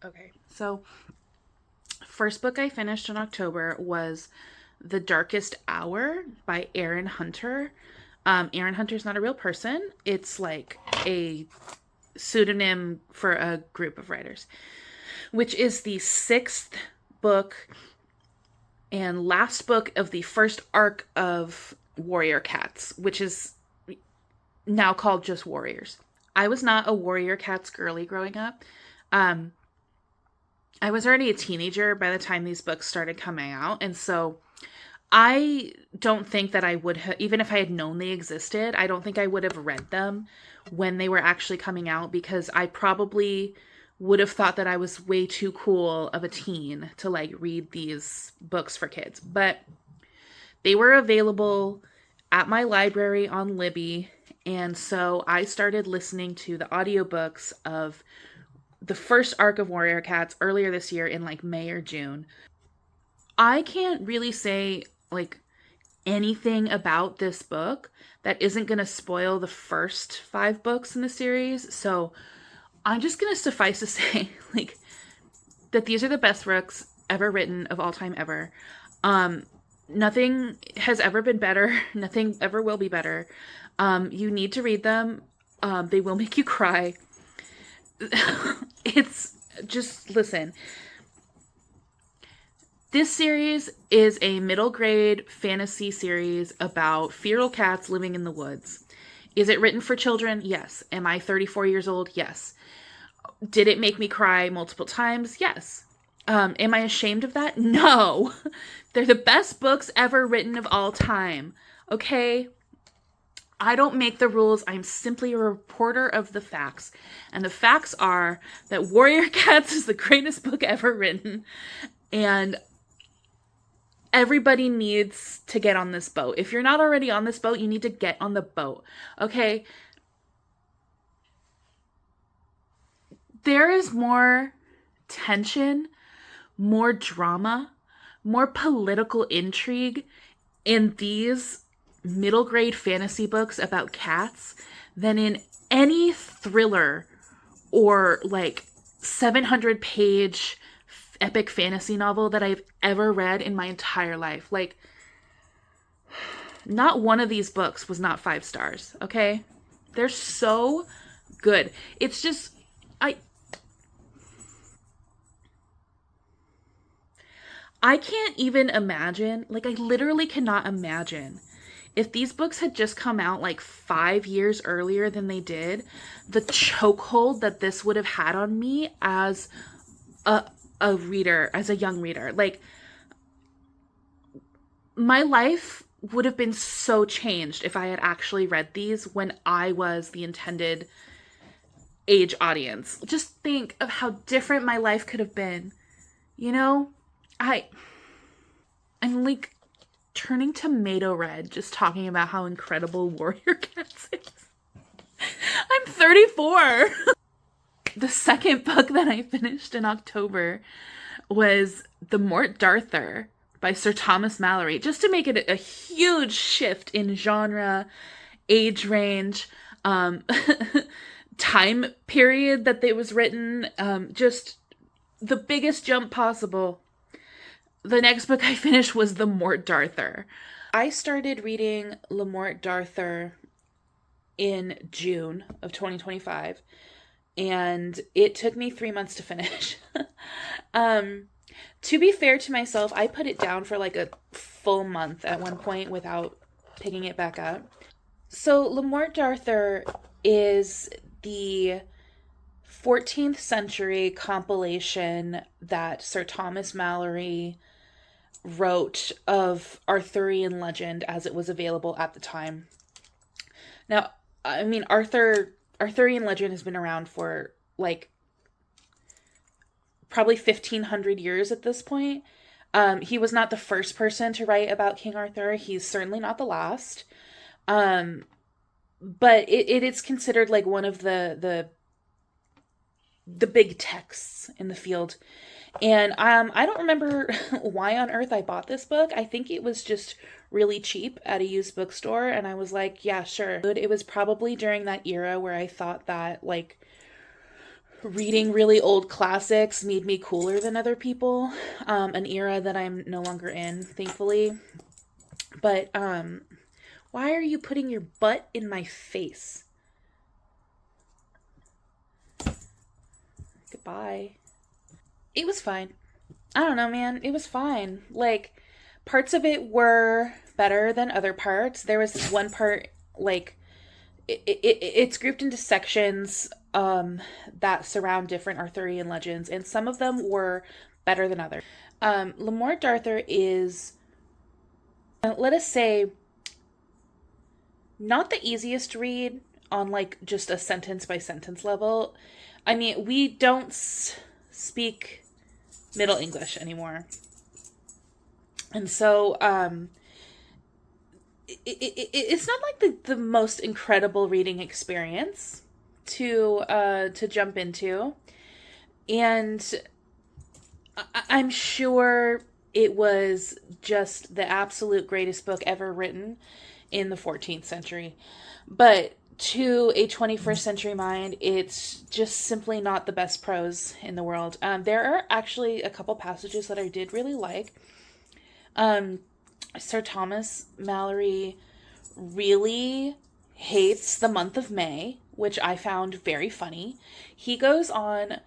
Okay, so first book I finished in October was The Darkest Hour by Aaron Hunter. Aaron Hunter's not a real person. It's like a pseudonym for a group of writers, which is the sixth book and last book of the first arc of Warrior Cats, which is now called just Warriors. I was not a Warrior Cats girly growing up. Um, I was already a teenager by the time these books started coming out, and so I don't think that I would have, even if I had known they existed, I don't think I would have read them when they were actually coming out because I probably would have thought that I was way too cool of a teen to like read these books for kids. But they were available at my library on Libby, and so I started listening to the audiobooks of the first arc of Warrior Cats earlier this year in like May or June. I can't really say like anything about this book that isn't going to spoil the first five books in the series. So I'm just going to suffice to say like that these are the best books ever written of all time ever. Nothing has ever been better. Nothing ever will be better. You need to read them. They will make you cry. It's just listen. This series is a middle grade fantasy series about feral cats living in the woods. Is it written for children? Yes. Am I 34 years old? Yes. Did it make me cry multiple times? Yes. Am I ashamed of that? No. They're the best books ever written of all time. Okay? I don't make the rules. I'm simply a reporter of the facts. And the facts are that Warrior Cats is the greatest book ever written. And everybody needs to get on this boat. If you're not already on this boat, you need to get on the boat. Okay? There is more tension, more drama, more political intrigue in these middle grade fantasy books about cats than in any thriller or like 700 page epic fantasy novel that I've ever read in my entire life. Like, not one of these books was not 5 stars, okay? They're so good. It's just, I can't even imagine, like, I literally cannot imagine if these books had just come out like 5 years earlier than they did, the chokehold that this would have had on me as a reader, as a young reader. Like, my life would have been so changed if I had actually read these when I was the intended age audience. Just think of how different my life could have been. You know? I'm like turning tomato red just talking about how incredible Warrior Cats is. I'm 34. The second book that I finished in October was The Morte Darthur by Sir Thomas Malory, just to make it a huge shift in genre, age range, time period that it was written, just the biggest jump possible. The next book I finished was The Morte Darthur. I started reading Le Morte Darthur in June of 2025, and it took me 3 months to finish. To be fair to myself, I put it down for like a full month at one point without picking it back up. So Le Morte Darthur is the 14th century compilation that Sir Thomas Malory wrote of Arthurian legend as it was available at the time. Now, I mean, Arthurian legend has been around for like probably 1500 years at this point. He was not the first person to write about King Arthur. He's certainly not the last. But it is considered like one of the big texts in the field. And I don't remember why on earth I bought this book. I think it was just really cheap at a used bookstore, and I was like, yeah, sure. It was probably during that era where I thought that like reading really old classics made me cooler than other people. An era that I'm no longer in, thankfully. But why are you putting your butt in my face? Goodbye. It was fine. I don't know, man. It was fine. Like, parts of it were better than other parts. There was this one part, like, it's grouped into sections that surround different Arthurian legends, and some of them were better than others. Morte Darthur is, let us say, not the easiest read on like just a sentence by sentence level. I mean, we don't speak Middle English anymore. And so it's not like the most incredible reading experience to jump into. And I'm sure it was just the absolute greatest book ever written in the 14th century. But to a 21st century mind, it's just simply not the best prose in the world. There are actually a couple passages that I did really like. Sir Thomas Malory really hates the month of May, which I found very funny. He goes on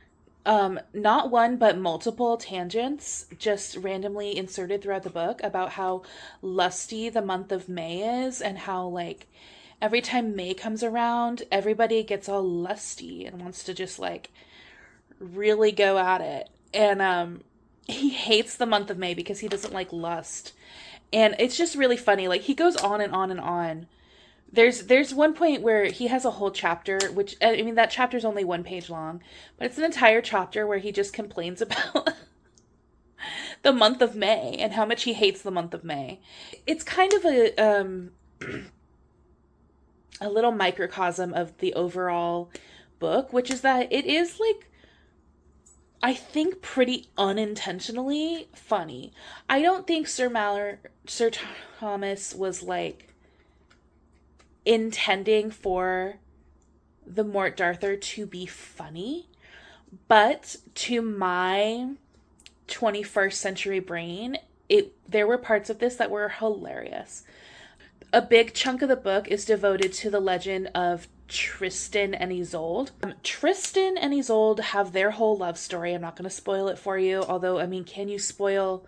not one but multiple tangents just randomly inserted throughout the book about how lusty the month of May is, and how like every time May comes around everybody gets all lusty and wants to just like really go at it. And he hates the month of May because he doesn't like lust. And it's just really funny. Like, he goes on and on and on. There's one point where he has a whole chapter, which, I mean, that chapter's only 1 page long, but it's an entire chapter where he just complains about the month of May and how much he hates the month of May. It's kind of a little microcosm of the overall book, which is that it is like, I think, pretty unintentionally funny. I don't think Sir Thomas was like intending for the Morte Darthur to be funny, but to my 21st century brain, there were parts of this that were hilarious. A big chunk of the book is devoted to the legend of Tristan and Isolde. Tristan and Isolde have their whole love story. I'm not going to spoil it for you, although, I mean, can you spoil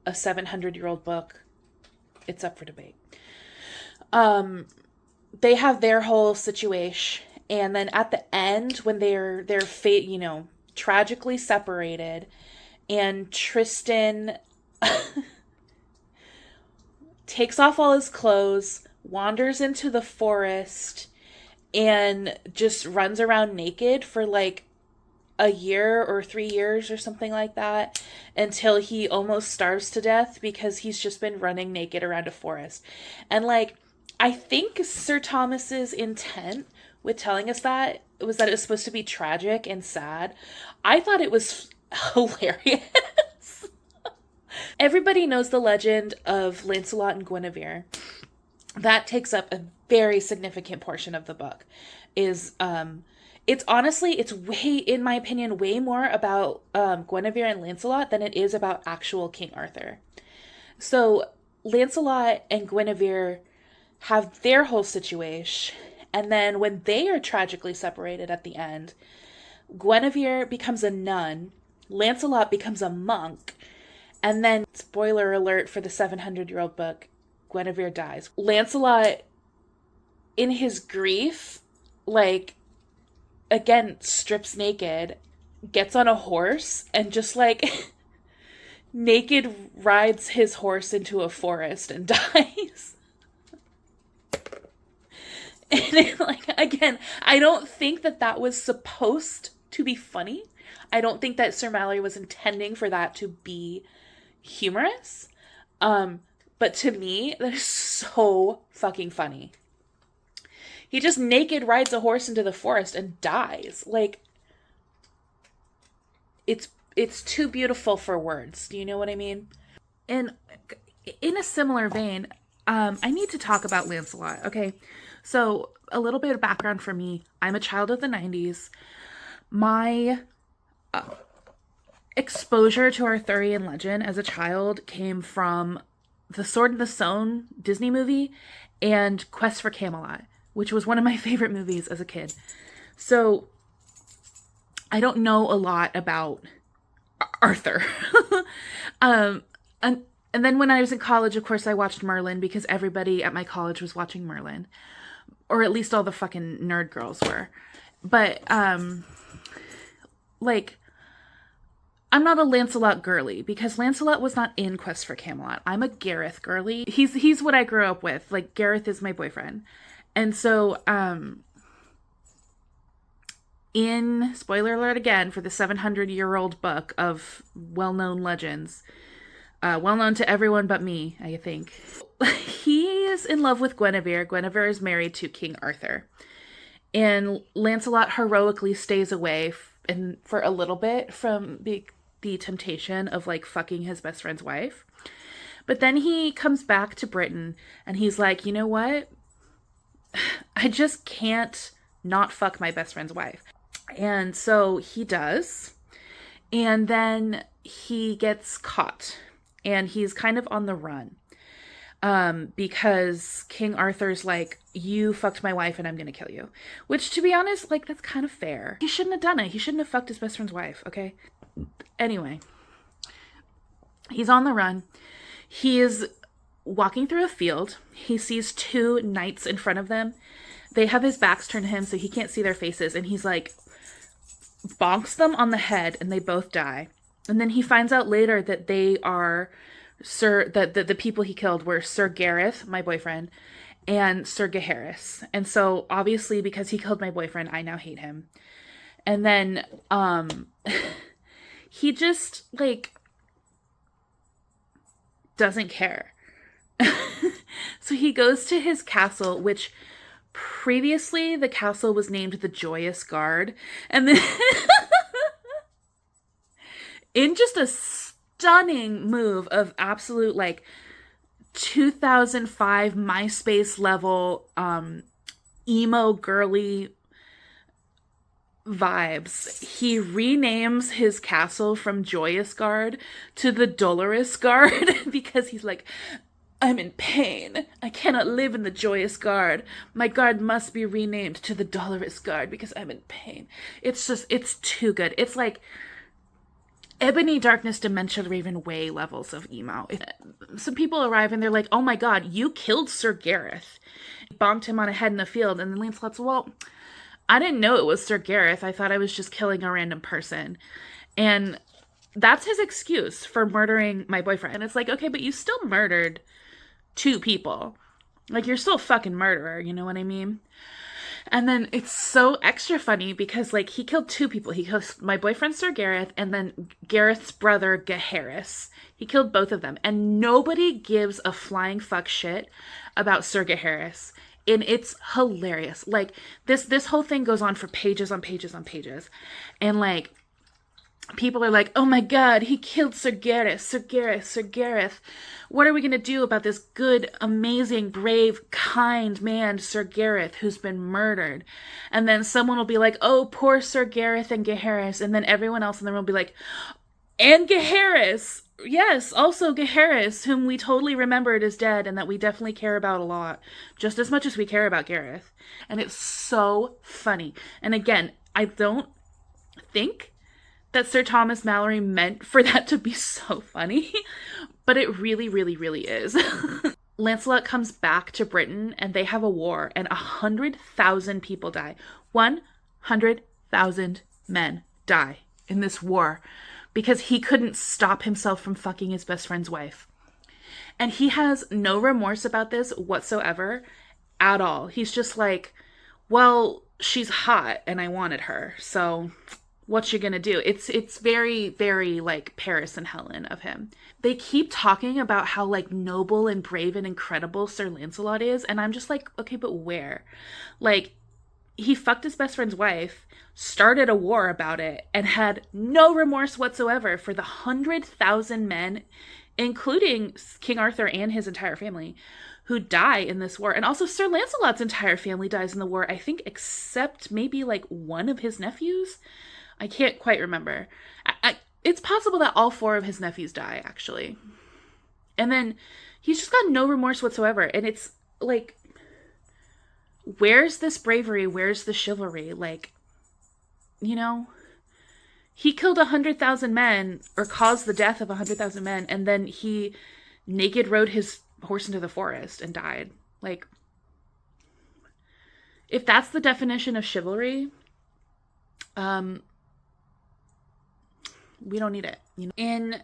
a 700-year-old book? It's up for debate. They have their whole situation, and then at the end, when they're tragically separated, and Tristan takes off all his clothes, wanders into the forest, and just runs around naked for like a year or 3 years or something like that, until he almost starves to death because he's just been running naked around a forest. And like, I think Sir Thomas's intent with telling us that was that it was supposed to be tragic and sad. I thought it was hilarious. Everybody knows the legend of Lancelot and Guinevere. That takes up a very significant portion of the book. It's honestly, it's way, in my opinion, way more about Guinevere and Lancelot than it is about actual King Arthur. So Lancelot and Guinevere have their whole situation, and then when they are tragically separated at the end, Guinevere becomes a nun, Lancelot becomes a monk, and then, spoiler alert for the 700-year-old book, Guinevere dies. Lancelot, in his grief, like, again, strips naked, gets on a horse, and just, like, naked rides his horse into a forest and dies. And it, like, again, I don't think that was supposed to be funny. I don't think that Sir Malory was intending for that to be humorous. But to me, that is so fucking funny. He just naked rides a horse into the forest and dies. Like, it's too beautiful for words. Do you know what I mean? And in a similar vein, I need to talk about Lancelot. Okay, so a little bit of background for me. I'm a child of the 90s. My exposure to Arthurian legend as a child came from The Sword and the Stone Disney movie and Quest for Camelot, which was one of my favorite movies as a kid. So I don't know a lot about Arthur. um, and then when I was in college, of course, I watched Merlin because everybody at my college was watching Merlin, or at least all the fucking nerd girls were. But like, I'm not a Lancelot girly because Lancelot was not in Quest for Camelot. I'm a Gareth girly. He's what I grew up with. Like, Gareth is my boyfriend. And so, in, spoiler alert again, for the 700-year-old book of well-known legends, well-known to everyone but me, I think, he is in love with Guinevere. Guinevere is married to King Arthur. And Lancelot heroically stays away for a little bit from the temptation of, like, fucking his best friend's wife. But then he comes back to Britain and he's like, you know what? I just can't not fuck my best friend's wife. And so he does. And then he gets caught. And he's kind of on the run. Because King Arthur's like, you fucked my wife and I'm gonna kill you. Which, to be honest, like, that's kind of fair. He shouldn't have done it. He shouldn't have fucked his best friend's wife, okay? Anyway. He's on the run. He is walking through a field. He sees two knights in front of them. They have his backs turned to him so he can't see their faces. And he's like, bonks them on the head and they both die. And then he finds out later that they are the people he killed were Sir Gareth, my boyfriend, and Sir Gaheris. And so obviously because he killed my boyfriend, I now hate him. And then he just, like, doesn't care. So he goes to his castle, which previously the castle was named the Joyous Guard. And then in just a stunning move of absolute, like, 2005 MySpace level emo girly vibes, he renames his castle from Joyous Guard to the Dolorous Guard because he's like, I'm in pain. I cannot live in the Joyous Guard. My guard must be renamed to the Dolorous Guard because I'm in pain. It's just, it's too good. It's like Ebony, Darkness, Dementia, Raven Way levels of emo. Some people arrive and they're like, oh my god, you killed Sir Gareth. Bonked him on a head in the field. And then Lancelot's, well, I didn't know it was Sir Gareth. I thought I was just killing a random person. And that's his excuse for murdering my boyfriend. And it's like, okay, but you still murdered two people. Like, you're still a fucking murderer, you know what I mean? And then it's so extra funny because, like, he killed two people. He killed my boyfriend, Sir Gareth, and then Gareth's brother, Gaheris. He killed both of them. And nobody gives a flying fuck shit about Sir Gaheris. And it's hilarious. Like, this whole thing goes on for pages on pages on pages. And, like, people are like, oh my god, he killed Sir Gareth, Sir Gareth, Sir Gareth. What are we going to do about this good, amazing, brave, kind man, Sir Gareth, who's been murdered? And then someone will be like, oh, poor Sir Gareth and Gaheris. And then everyone else in the room will be like, and Gaheris. Yes, also Gaheris, whom we totally remembered is dead and that we definitely care about a lot. Just as much as we care about Gareth. And it's so funny. And again, I don't think that Sir Thomas Mallory meant for that to be so funny, but it really, really, really is. Lancelot comes back to Britain and they have a war and 100,000 people die. 100,000 men die in this war because he couldn't stop himself from fucking his best friend's wife. And he has no remorse about this whatsoever at all. He's just like, well, she's hot and I wanted her, so what you gonna do? It's very, very, like, Paris and Helen of him. They keep talking about how, like, noble and brave and incredible Sir Lancelot is, and I'm just like, okay, but where? Like, he fucked his best friend's wife, started a war about it, and had no remorse whatsoever for the 100,000 men, including King Arthur and his entire family, who die in this war. And also Sir Lancelot's entire family dies in the war, I think, except maybe, like, one of his nephews. I can't quite remember. It's possible that all 4 of his nephews die, actually. And then he's just got no remorse whatsoever. And it's like, where's this bravery? Where's the chivalry? Like, you know, he killed 100,000 men, or caused the death of 100,000 men, and then he naked rode his horse into the forest and died. Like, if that's the definition of chivalry, we don't need it. You know? In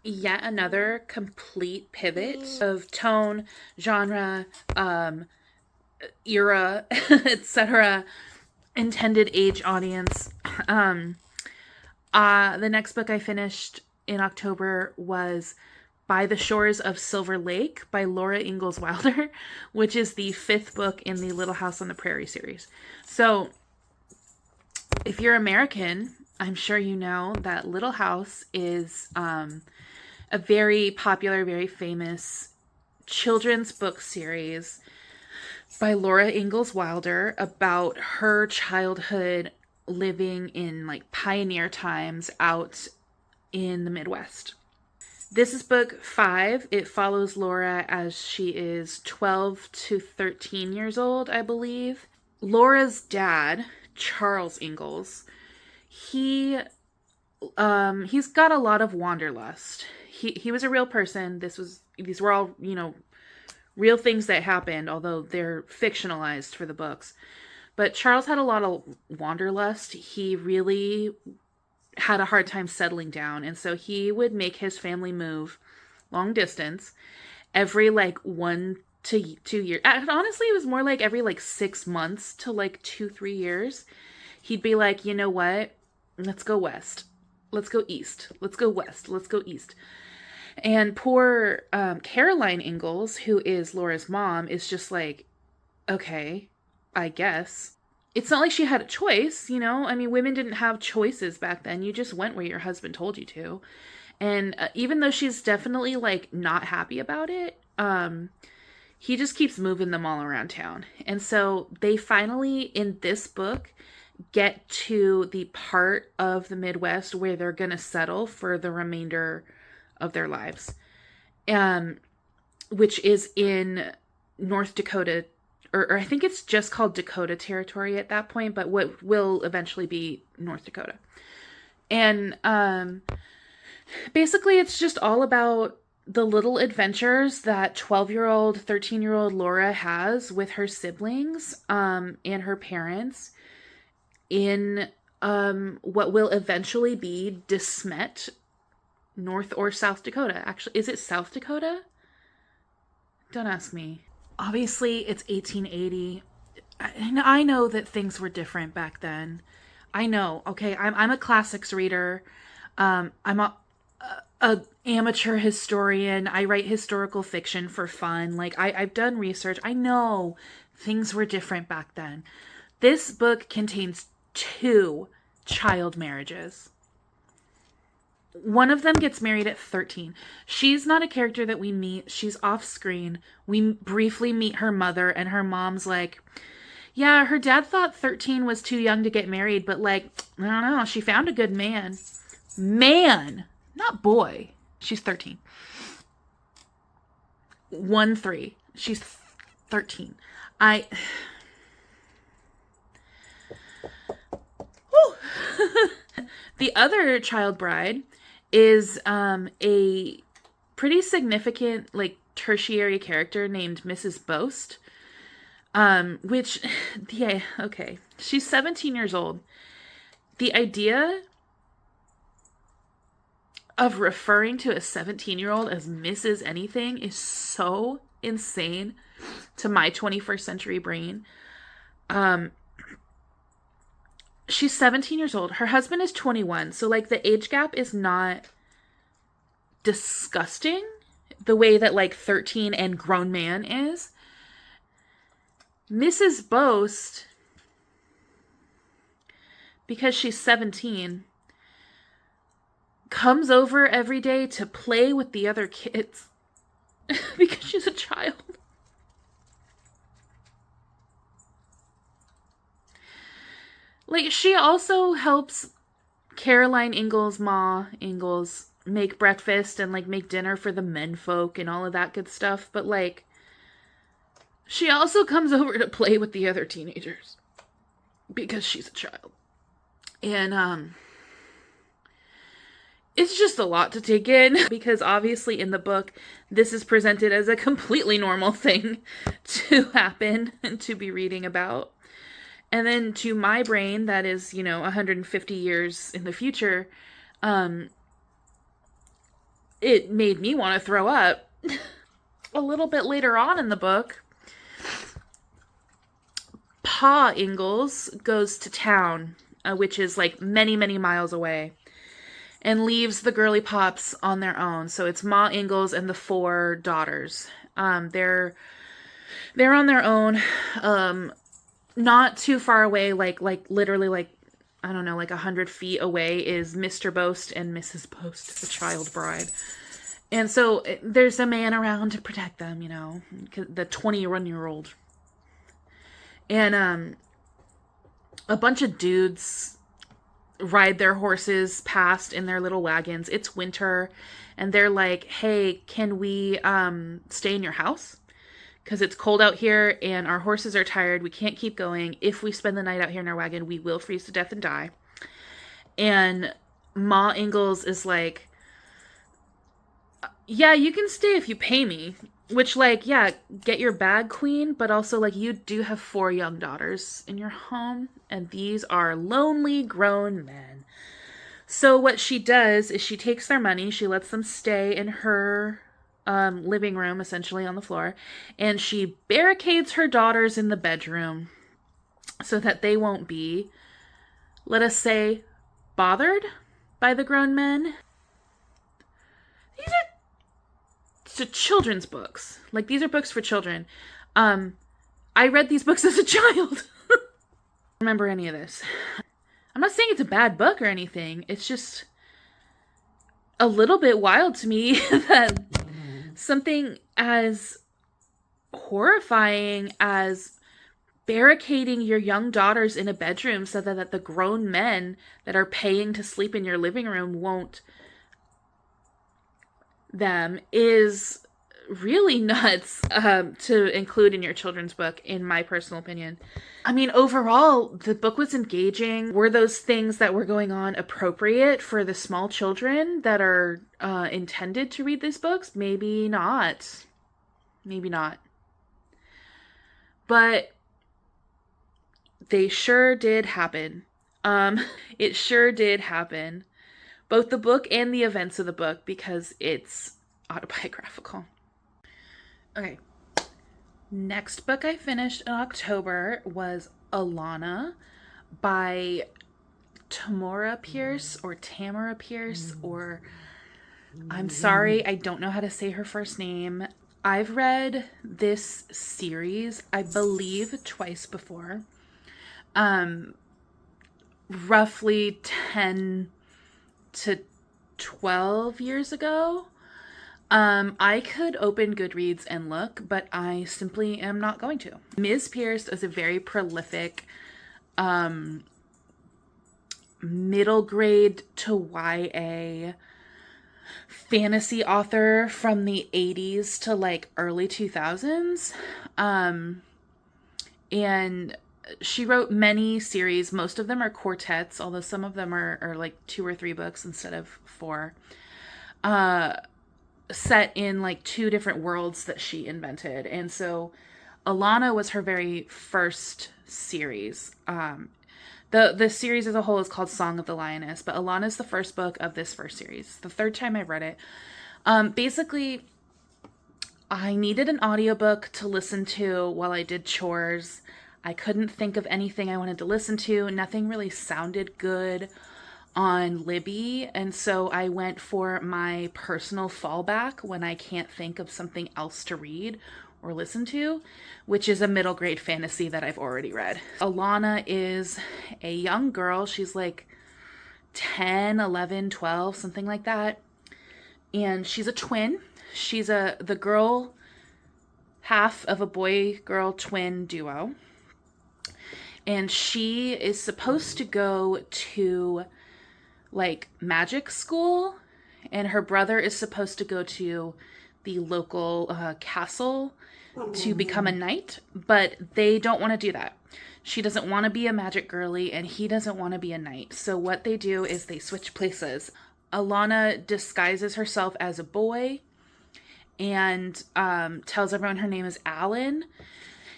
yet another complete pivot of tone, genre, era, etc., intended age audience. The next book I finished in October was By the Shores of Silver Lake by Laura Ingalls Wilder, which is the 5th book in the Little House on the Prairie series. So, if you're American, I'm sure you know that Little House is a very popular, very famous children's book series by Laura Ingalls Wilder about her childhood living in like pioneer times out in the Midwest. This is book 5. It follows Laura as she is 12 to 13 years old, I believe. Laura's dad, Charles Ingalls, he's got a lot of wanderlust. He was a real person. These were all, real things that happened, although they're fictionalized for the books. But Charles had a lot of wanderlust. He really had a hard time settling down, and so he would make his family move long distance every 1 to 2 years. Honestly, it was more like every 6 months to 2-3 years. He'd be like, you know what? Let's go west. Let's go east. Let's go west. Let's go east. And poor Caroline Ingalls, who is Laura's mom, is just like, okay, I guess. It's not like she had a choice, I mean, women didn't have choices back then. You just went where your husband told you to. And even though she's definitely not happy about it, he just keeps moving them all around town. And so they finally, in this book, get to the part of the Midwest where they're going to settle for the remainder of their lives, which is in North Dakota, or I think it's just called Dakota Territory at that point, but what will eventually be North Dakota. And basically it's just all about the little adventures that 12-year-old, 13-year-old Laura has with her siblings and her parents in what will eventually be De Smet, North or South Dakota. Actually, is it South Dakota? Don't ask me. Obviously, it's 1880. I know that things were different back then. I know, okay? I'm a classics reader. I'm a amateur historian. I write historical fiction for fun. I've done research. I know things were different back then. This book contains 2 child marriages. One of them gets married at 13. She's not a character that we meet. She's off screen. We briefly meet her mother, and her mom's like, yeah, her dad thought 13 was too young to get married, but I don't know, she found a good man. Man, not boy. She's 13. 1-3. She's 13. The other child bride is a pretty significant tertiary character named Mrs. Boast, which, yeah, okay, she's 17 years old. The idea of referring to a 17-year-old as Mrs. anything is so insane to my 21st century brain. She's 17 years old. Her husband is 21. So, the age gap is not disgusting the way that, 13 and grown man is. Mrs. Boast, because she's 17, comes over every day to play with the other kids because she's a child. She also helps Caroline Ingalls, Ma Ingalls make breakfast and like make dinner for the menfolk and all of that good stuff. But like, she also comes over to play with the other teenagers because she's a child. And it's just a lot to take in because obviously in the book, this is presented as a completely normal thing to happen and to be reading about. And then to my brain, that is, 150 years in the future, it made me want to throw up. A little bit later on in the book, Pa Ingalls goes to town, which is like many, many miles away, and leaves the girly pops on their own. So it's Ma Ingalls and the 4 daughters. They're on their own, not too far away, like literally like, I don't know, like 100 feet away is Mr. Boast and Mrs. Boast, the child bride. And so there's a man around to protect them, the 21-year-old. And a bunch of dudes ride their horses past in their little wagons. It's winter, and they're like, hey, can we stay in your house? Because it's cold out here, and our horses are tired. We can't keep going. If we spend the night out here in our wagon, we will freeze to death and die. And Ma Ingalls is like, yeah, you can stay if you pay me. Which, like, yeah, get your bag, queen, but also, like, you do have 4 young daughters in your home, and these are lonely grown men. So what she does is she takes their money, she lets them stay in her living room, essentially on the floor, and she barricades her daughters in the bedroom so that they won't be, let us say, bothered by the grown men. These are children's books. Like, these are books for children. I read these books as a child. I don't remember any of this. I'm not saying it's a bad book or anything. It's just a little bit wild to me that something as horrifying as barricading your young daughters in a bedroom so that the grown men that are paying to sleep in your living room won't them is really nuts to include in your children's book, in my personal opinion. I mean, overall, the book was engaging. Were those things that were going on appropriate for the small children that are intended to read these books? Maybe not. Maybe not. But they sure did happen. It sure did happen. Both the book and the events of the book, because it's autobiographical. Okay. Next book I finished in October was Alanna by Tamora Pierce, or Tamara Pierce, or I'm sorry, I don't know how to say her first name. I've read this series, I believe, twice before. Roughly 10 to 12 years ago. I could open Goodreads and look, but I simply am not going to. Ms. Pierce is a very prolific middle grade to YA fantasy author from the 80s to like early 2000s. And she wrote many series. Most of them are quartets, although some of them are like 2 or 3 books instead of 4. Set in like 2 different worlds that she invented. And so Alanna was her very first series. The series as a whole is called Song of the Lioness, but Alanna is the first book of this first series. The 3rd time I read it. Basically, I needed an audiobook to listen to while I did chores. I couldn't think of anything I wanted to listen to. Nothing really sounded good on Libby, and so I went for my personal fallback when I can't think of something else to read or listen to, which is a middle grade fantasy that I've already read. Alanna is a young girl. She's like 10, 11, 12, something like that. And she's a twin. She's the girl half of a boy-girl twin duo. And she is supposed to go to like magic school, and her brother is supposed to go to the local castle to become a knight, but they don't want to do that. She doesn't want to be a magic girly, and he doesn't want to be a knight. So what they do is they switch places. Alanna disguises herself as a boy and tells everyone her name is Alan,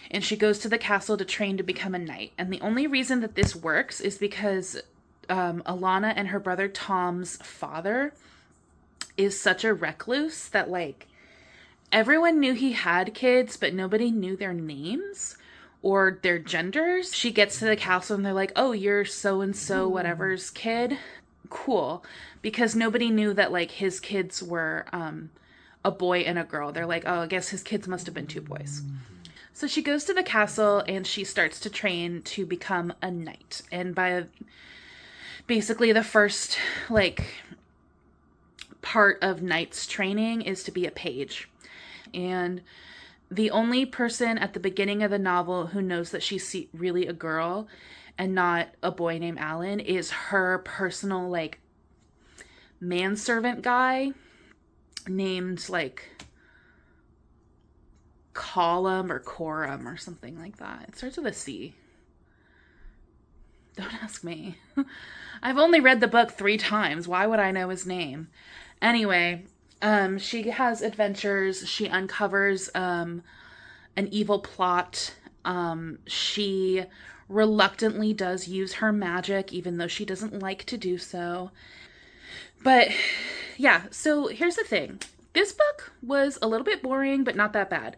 and she goes to the castle to train to become a knight. And the only reason that this works is because Alanna and her brother Tom's father is such a recluse that, like, everyone knew he had kids, but nobody knew their names or their genders. She gets to the castle and they're like, oh, you're so-and-so whatever's kid. Cool. Because nobody knew that, like, his kids were a boy and a girl. They're like, oh, I guess his kids must have been 2 boys. So she goes to the castle and she starts to train to become a knight. And basically the first, like, part of knight's training is to be a page. And the only person at the beginning of the novel who knows that she's really a girl and not a boy named Alan is her personal, like, manservant guy named, like, Colum or Corum or something like that. It starts with a C. Don't ask me. I've only read the book 3 times. Why would I know his name? Anyway, she has adventures. She uncovers an evil plot. She reluctantly does use her magic, even though she doesn't like to do so. But yeah, so here's the thing. This book was a little bit boring, but not that bad.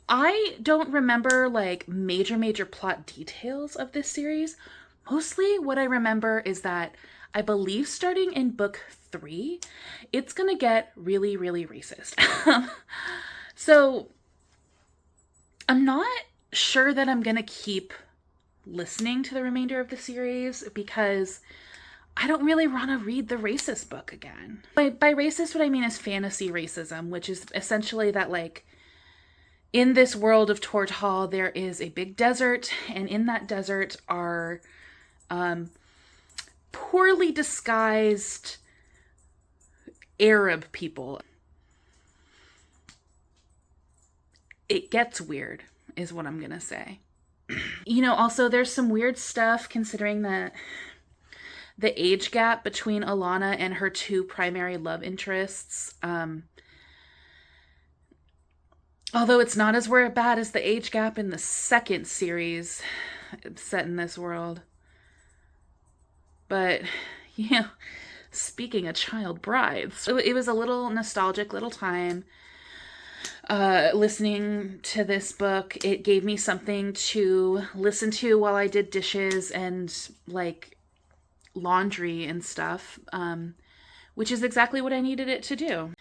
I don't remember, like, major plot details of this series. Mostly what I remember is that I believe starting in book 3, it's gonna get really racist. So I'm not sure that I'm gonna keep listening to the remainder of the series because I don't really want to read the racist book again. By racist, what I mean is fantasy racism, which is essentially that, like, in this world of Tortal, there is a big desert, and in that desert are poorly disguised Arab people. It gets weird, is what I'm gonna say. You know, also, there's some weird stuff considering that the age gap between Alanna and her 2 primary love interests. Although it's not as bad as the age gap in the second series set in this world. But, yeah, speaking of child brides, it was a little nostalgic little time listening to this book. It gave me something to listen to while I did dishes and, like, laundry and stuff, which is exactly what I needed it to do.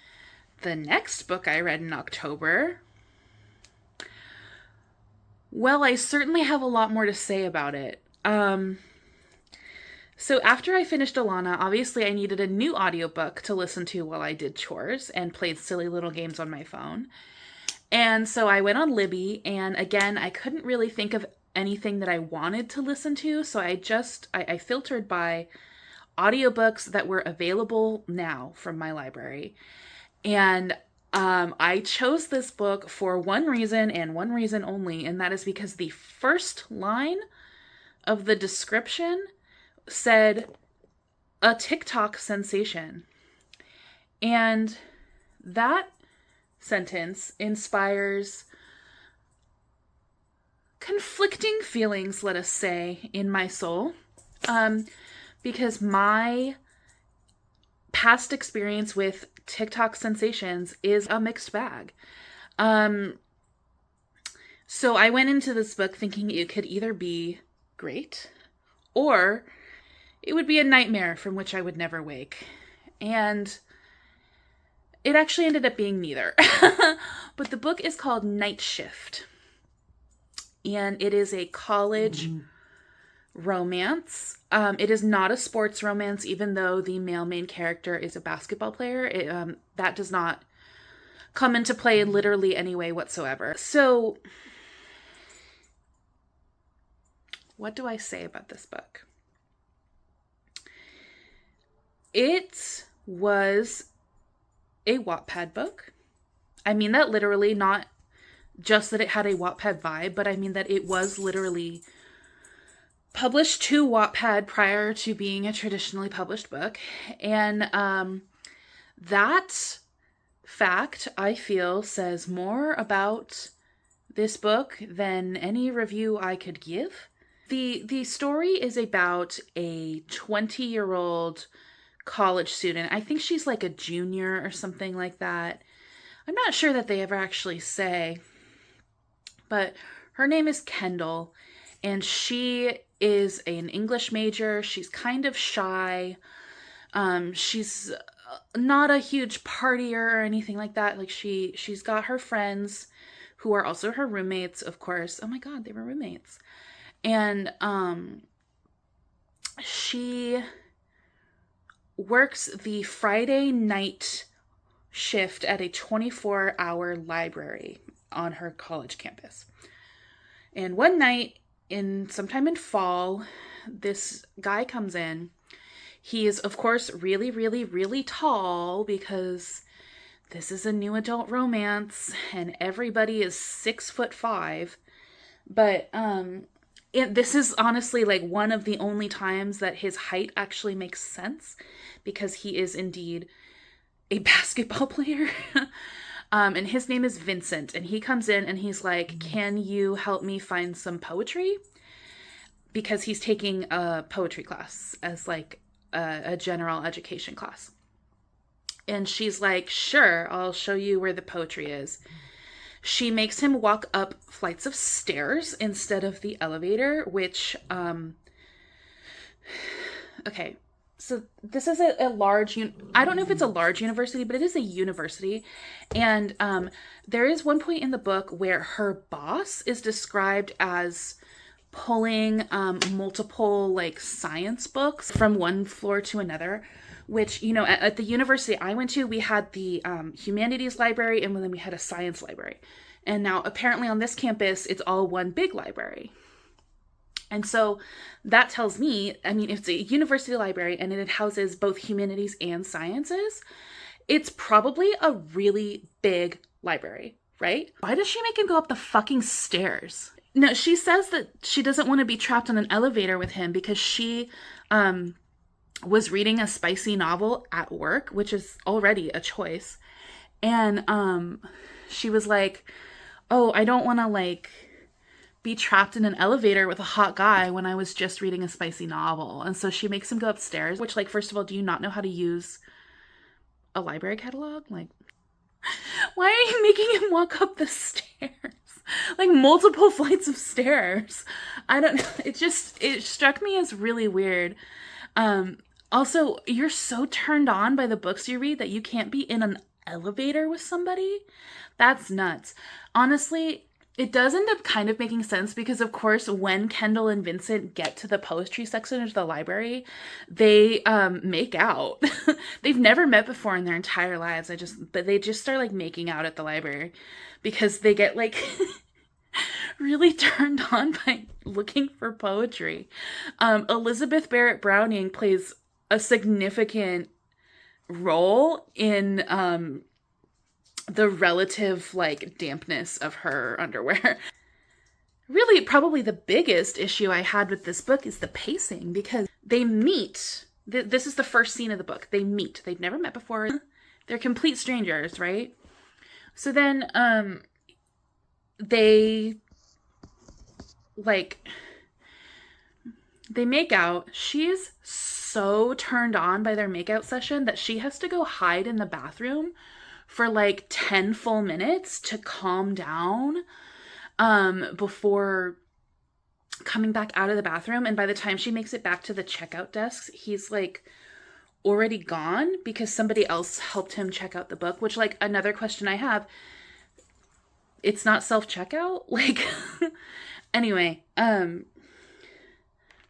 The next book I read in October, well, I certainly have a lot more to say about it. So after I finished Alanna, obviously I needed a new audiobook to listen to while I did chores and played silly little games on my phone. And so I went on Libby, and again, I couldn't really think of anything that I wanted to listen to, so I filtered by audiobooks that were available now from my library. And I chose this book for one reason and one reason only, and that is because the first line of the description said, a TikTok sensation. And that sentence inspires conflicting feelings, let us say, in my soul. Because my past experience with TikTok sensations is a mixed bag. So I went into this book thinking it could either be great or it would be a nightmare from which I would never wake. And it actually ended up being neither. But the book is called Night Shift. And it is a college romance. It is not a sports romance, even though the male main character is a basketball player. That does not come into play in literally any way whatsoever. So, what do I say about this book? It was a Wattpad book. I mean that literally, not just that it had a Wattpad vibe, but I mean that it was literally published to Wattpad prior to being a traditionally published book. And that fact, I feel, says more about this book than any review I could give. The story is about a 20-year-old college student. I think she's like a junior or something like that. I'm not sure that they ever actually say. But her name is Kendall, and she is an English major. She's kind of shy. She's not a huge partier or anything like that. Like she's got her friends who are also her roommates, of course. Oh my god, they were roommates. And she works the Friday night shift at a 24-hour library on her college campus. And one night, sometime in fall, this guy comes in. He is, of course, really, really, really tall because this is a new adult romance and everybody is 6'5". But this is honestly like one of the only times that his height actually makes sense, because he is indeed a basketball player. And his name is Vincent, and he comes in and he's like, can you help me find some poetry? Because he's taking a poetry class as like a general education class. And she's like, sure, I'll show you where the poetry is. She makes him walk up flights of stairs instead of the elevator, which, okay. So this is a large, I don't know if it's a large university, but it is a university. And there is one point in the book where her boss is described as pulling multiple like science books from one floor to another, which, you know, at the university I went to, we had the humanities library, and then we had a science library. And now apparently on this campus, it's all one big library. And so that tells me, I mean, if it's a university library and it houses both humanities and sciences, it's probably a really big library, right? Why does she make him go up the fucking stairs? No, she says that she doesn't want to be trapped in an elevator with him because she was reading a spicy novel at work, which is already a choice. And she was like, oh, I don't want to like be trapped in an elevator with a hot guy when I was just reading a spicy novel. And so she makes him go upstairs, which, like, first of all, do you not know how to use a library catalog? Like, why are you making him walk up the stairs? Like, multiple flights of stairs. I don't know. It struck me as really weird. Also, you're so turned on by the books you read that you can't be in an elevator with somebody? That's nuts. Honestly, it does end up kind of making sense because, of course, when Kendall and Vincent get to the poetry section of the library, they make out. They've never met before in their entire lives. But they just start like making out at the library because they get like really turned on by looking for poetry. Elizabeth Barrett Browning plays a significant role in the relative like dampness of her underwear. Really, probably the biggest issue I had with this book is the pacing, because they meet. This is the first scene of the book. They meet. They've never met before. They're complete strangers, right? So then they make out. She's so turned on by their makeout session that she has to go hide in the bathroom for like 10 full minutes to calm down before coming back out of the bathroom. And by the time she makes it back to the checkout desks, he's like already gone because somebody else helped him check out the book, which, like, another question I have, it's not self-checkout? Like, anyway,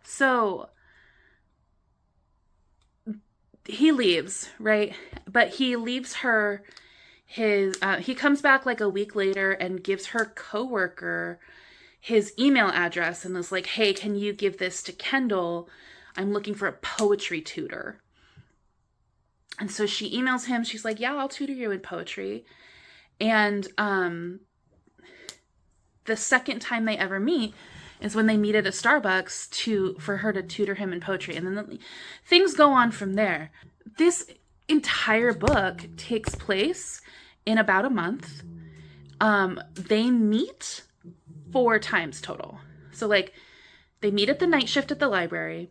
so he leaves, right? But he leaves her he comes back like a week later and gives her coworker his email address and is like, hey, can you give this to Kendall? I'm looking for a poetry tutor. And so she emails him. She's like, yeah, I'll tutor you in poetry. And the second time they ever meet is when they meet at a Starbucks for her to tutor him in poetry. And then things go on from there. This entire book takes place in about a month. They meet 4 times total. So like they meet at the night shift at the library.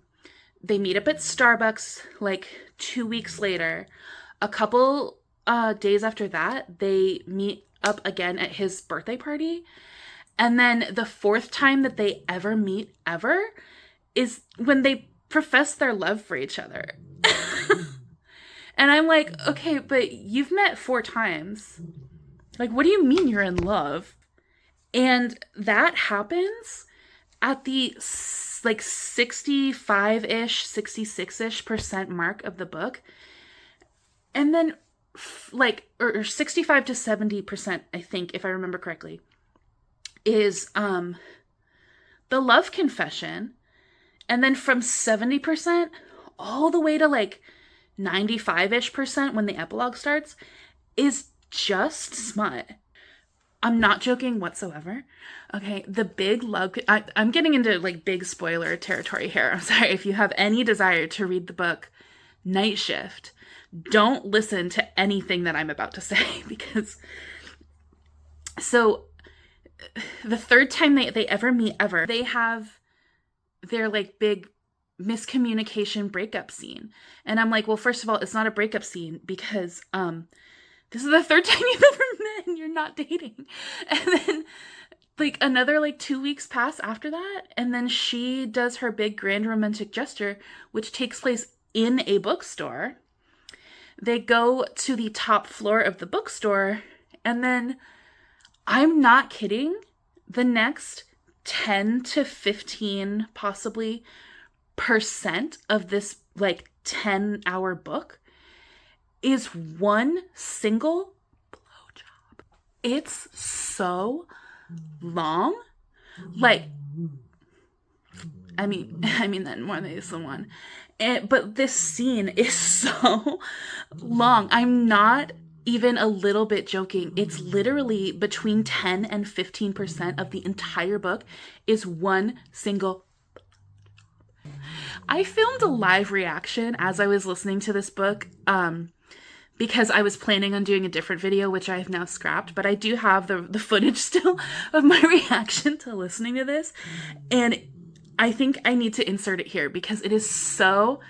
They meet up at Starbucks like 2 weeks later. A couple days after that, they meet up again at his birthday party. And then the 4th time that they ever meet ever is when they profess their love for each other. And I'm like, okay, but you've met 4 times. Like, what do you mean you're in love? And that happens at the like 65-ish, 66-ish% mark of the book. And then like, or 65 to 70%, I think, if I remember correctly, is the love confession. And then from 70% all the way to like 95-ish% when the epilogue starts is just smut. I'm not joking whatsoever. Okay, the big love... I'm getting into like big spoiler territory here. I'm sorry. If you have any desire to read the book Night Shift, don't listen to anything that I'm about to say, because... So, the 3rd time they ever meet ever, they have their like big miscommunication breakup scene. And I'm like, well, first of all, it's not a breakup scene because this is the 3rd time you've ever met and you're not dating. And then like another like 2 weeks pass after that, and then she does her big grand romantic gesture, which takes place in a bookstore. They go to the top floor of the bookstore, and then, I'm not kidding, the next 10 to 15 possibly % of this like 10-hour book is one single blowjob. It's so long. Like, I mean that more than one. But this scene is so long. I'm not even a little bit joking. It's literally between 10 and 15% of the entire book is one single. I filmed a live reaction as I was listening to this book, because I was planning on doing a different video, which I have now scrapped, but I do have the footage still of my reaction to listening to this. And I think I need to insert it here because it is so...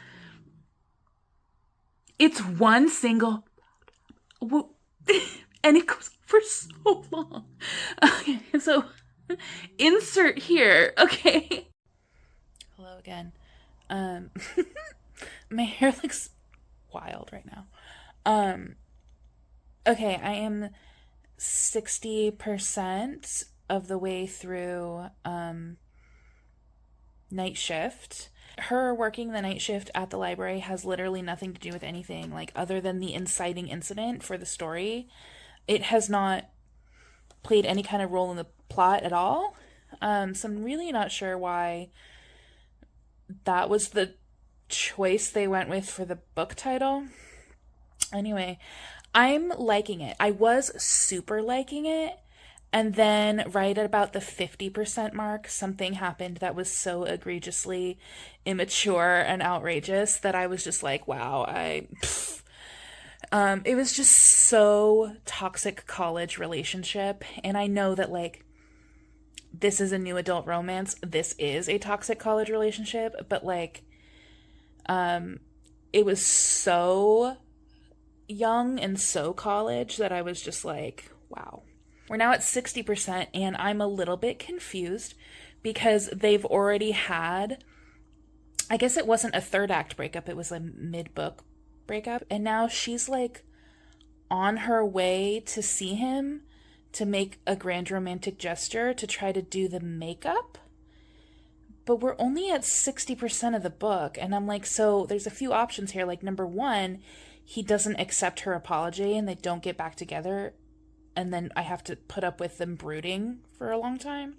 It's one single... And it goes for so long. Okay, so insert here, okay? Hello again. My hair looks wild right now. Okay, I am 60% of the way through Night Shift. Her working the night shift at the library has literally nothing to do with anything, like, other than the inciting incident for the story. It has not played any kind of role in the plot at all. So I'm really not sure why that was the choice they went with for the book title. Anyway, I'm liking it. I was super liking it. And then right at about the 50% mark, something happened that was so egregiously immature and outrageous that I was just like, wow, it was just so toxic college relationship. And I know that, like, this is a new adult romance. This is a toxic college relationship. But, like, it was so young and so college that I was just like, wow. We're now at 60%, and I'm a little bit confused because they've already had, I guess it wasn't a third act breakup, it was a mid-book breakup, and now she's like on her way to see him to make a grand romantic gesture to try to do the makeup. But we're only at 60% of the book, and I'm like, so there's a few options here. Like, number one, he doesn't accept her apology and they don't get back together, and then I have to put up with them brooding for a long time.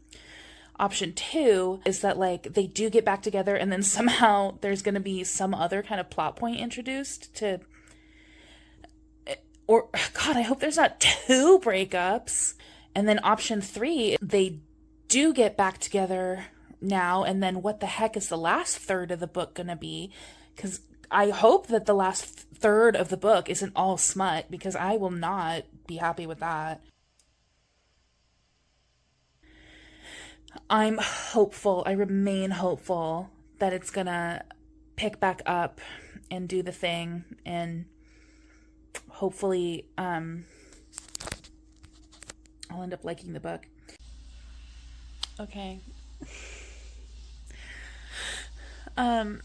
Option two is that, like, they do get back together and then somehow there's going to be some other kind of plot point introduced to Or, God, I hope there's not two breakups. And then option 3, they do get back together now, and then what the heck is the last third of the book gonna be? Because I hope that the last third of the book isn't all smut, because I will not be happy with that. I'm hopeful, I remain hopeful that it's gonna pick back up and do the thing, and hopefully I'll end up liking the book. Okay. Um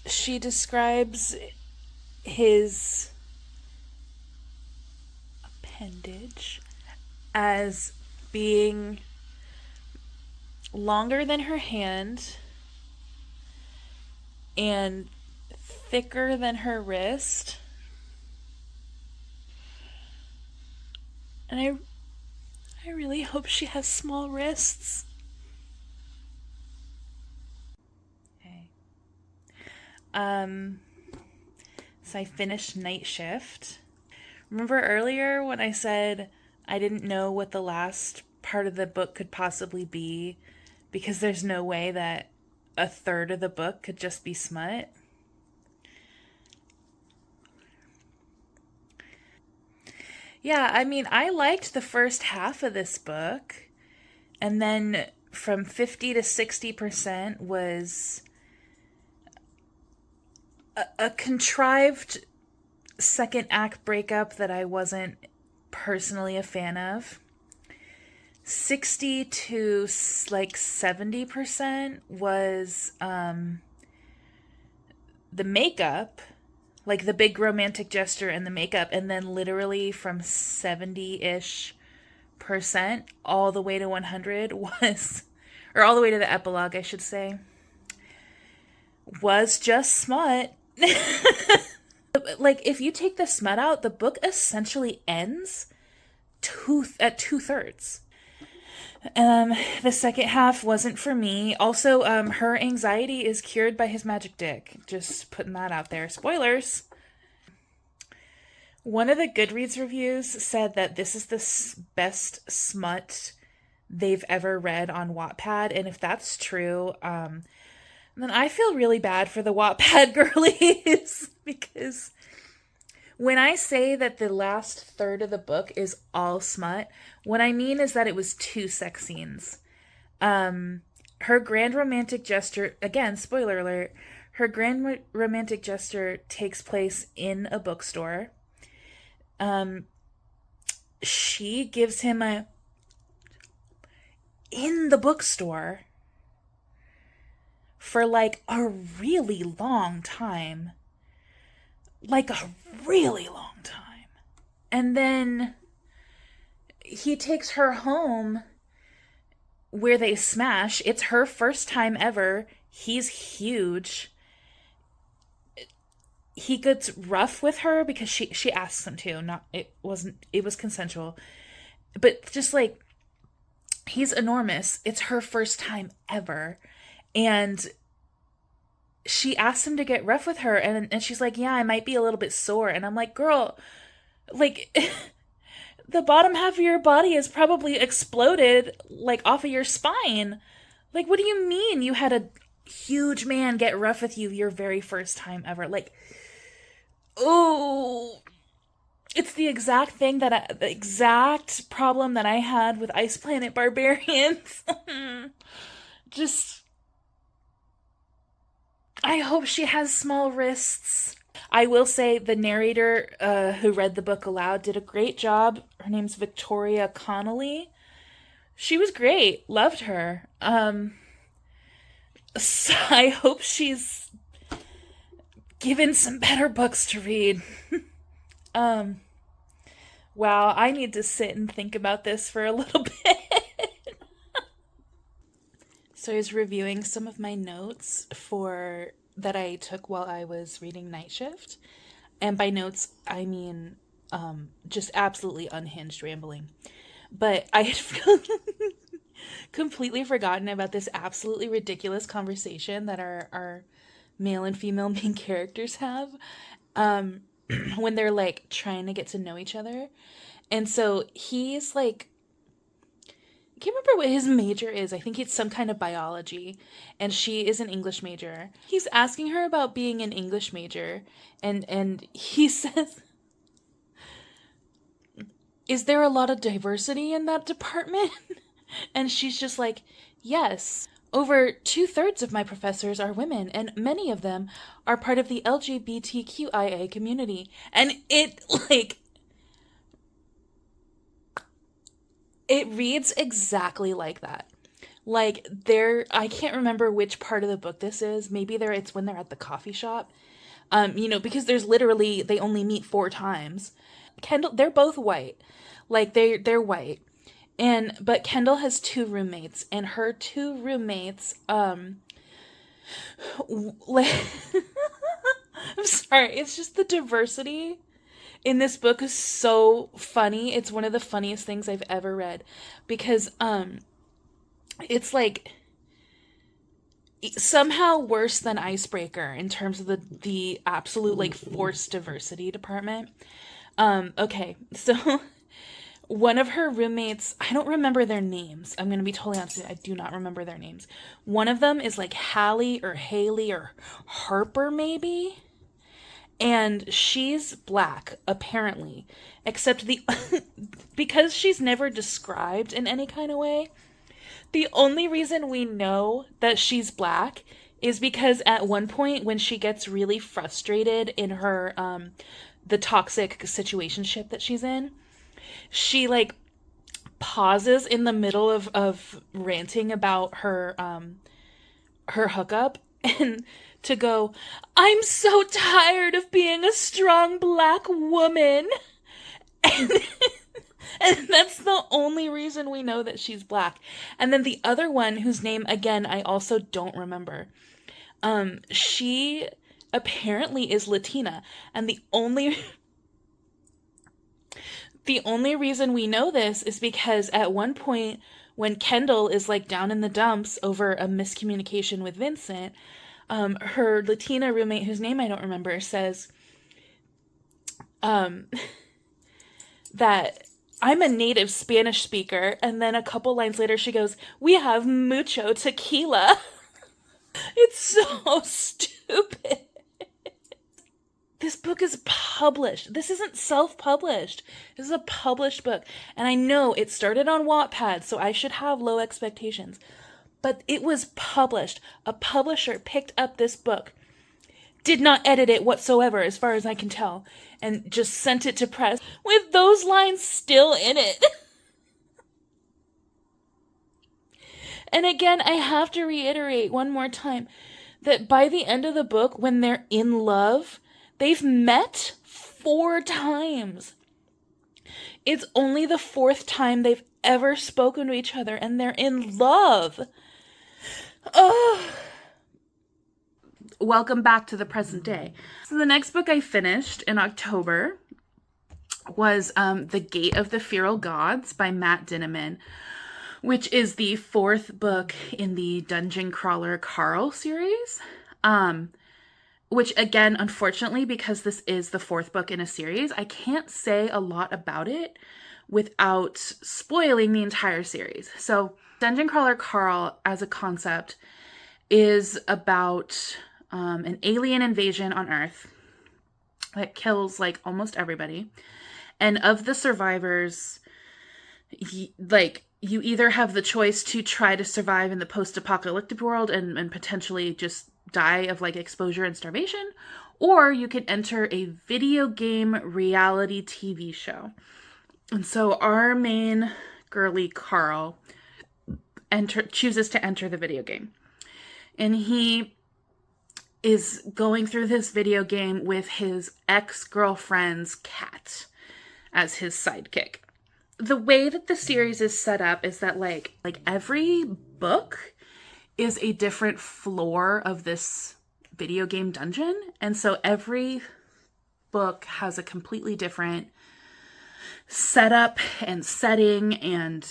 she describes his appendage as being longer than her hand and thicker than her wrist. And I really hope she has small wrists. Okay. So I finished Night Shift. Remember earlier when I said I didn't know what the last part of the book could possibly be because there's no way that a third of the book could just be smut? Yeah, I mean, I liked the first half of this book, and then from 50 to 60% was a contrived second act breakup that I wasn't personally a fan of. 60 to like 70% was the makeup, like the big romantic gesture and the makeup, and then literally from 70-ish percent all the way to 100 was, or all the way to the epilogue, I should say, was just smut. Like, if you take the smut out, the book essentially ends at 2/3. The second half wasn't for me. Also, her anxiety is cured by his magic dick. Just putting that out there. Spoilers. One of the Goodreads reviews said that this is the best smut they've ever read on Wattpad, and if that's true, then I feel really bad for the Wattpad girlies because when I say that the last third of the book is all smut, what I mean is that it was 2 sex scenes. Her grand romantic gesture, again, spoiler alert, her grand romantic gesture takes place in a bookstore. She gives him in the bookstore for like a really long time. Like a really long time. And then he takes her home where they smash. It's her first time ever. He's huge. He gets rough with her because she asks him to. It was consensual. But just like, he's enormous. It's her first time ever. And she asks him to get rough with her, and she's like, yeah, I might be a little bit sore. And I'm like, girl, like, the bottom half of your body is probably exploded, like, off of your spine. Like, what do you mean you had a huge man get rough with you your very first time ever? Like, oh, it's the exact thing the exact problem that I had with Ice Planet Barbarians. Just, I hope she has small wrists. I will say the narrator who read the book aloud did a great job. Her name's Victoria Connolly. She was great. Loved her. So I hope she's given some better books to read. Wow, I need to sit and think about this for a little bit. So I was reviewing some of my notes that I took while I was reading Night Shift. And by notes, I mean just absolutely unhinged rambling. But I had completely forgotten about this absolutely ridiculous conversation that our male and female main characters have. when they're like trying to get to know each other. And so he's like, I can't remember what his major is. I think it's some kind of biology, and she is an English major. He's asking her about being an English major, and he says, "Is there a lot of diversity in that department?" And she's just like, "Yes. Over 2/3 of my professors are women, and many of them are part of the LGBTQIA community." And it reads exactly like that. Like I can't remember which part of the book this is. Maybe it's when they're at the coffee shop. Because there's literally, they only meet 4 times. Kendall, they're both white. Like they're white. But Kendall has 2 roommates, and her 2 roommates, like, I'm sorry, it's just the diversity in this book is so funny. It's one of the funniest things I've ever read, because it's like somehow worse than Icebreaker in terms of the absolute like forced diversity department. Okay, so one of her roommates, I don't remember their names. I'm gonna be totally honest, I do not remember their names. One of them is like Hallie or Haley or Harper maybe. And she's black, apparently. Except because she's never described in any kind of way, the only reason we know that she's black is because at one point when she gets really frustrated in her, the toxic situationship that she's in, she like pauses in the middle of ranting about her hookup and to go, "I'm so tired of being a strong black woman." And, and that's the only reason we know that she's black. And then the other one, whose name, again, I also don't remember, she apparently is Latina. And the only reason we know this is because at one point, when Kendall is like down in the dumps over a miscommunication with Vincent, her Latina roommate, whose name I don't remember, says that I'm a native Spanish speaker, and then a couple lines later she goes, "We have mucho tequila." It's so stupid. This book is published. This isn't self-published. This is a published book. And I know it started on Wattpad, so I should have low expectations. But it was published. A publisher picked up this book, did not edit it whatsoever, as far as I can tell, and just sent it to press with those lines still in it. And again, I have to reiterate one more time that by the end of the book, when they're in love, they've met 4 times. It's only the 4th time they've ever spoken to each other, and they're in love. Oh. Welcome back to the present day. So the next book I finished in October was The Gate of the Feral Gods by Matt Dinniman, which is the 4th book in the Dungeon Crawler Carl series. Which, again, unfortunately, because this is the 4th book in a series, I can't say a lot about it without spoiling the entire series. So, Dungeon Crawler Carl, as a concept, is about an alien invasion on Earth that kills, like, almost everybody. And of the survivors, you either have the choice to try to survive in the post-apocalyptic world and potentially just die of like exposure and starvation, or you can enter a video game reality TV show. And so our main girly Carl chooses to enter the video game, and he is going through this video game with his ex-girlfriend's cat as his sidekick. The way that the series is set up is that like every book is a different floor of this video game dungeon. And so every book has a completely different setup and setting and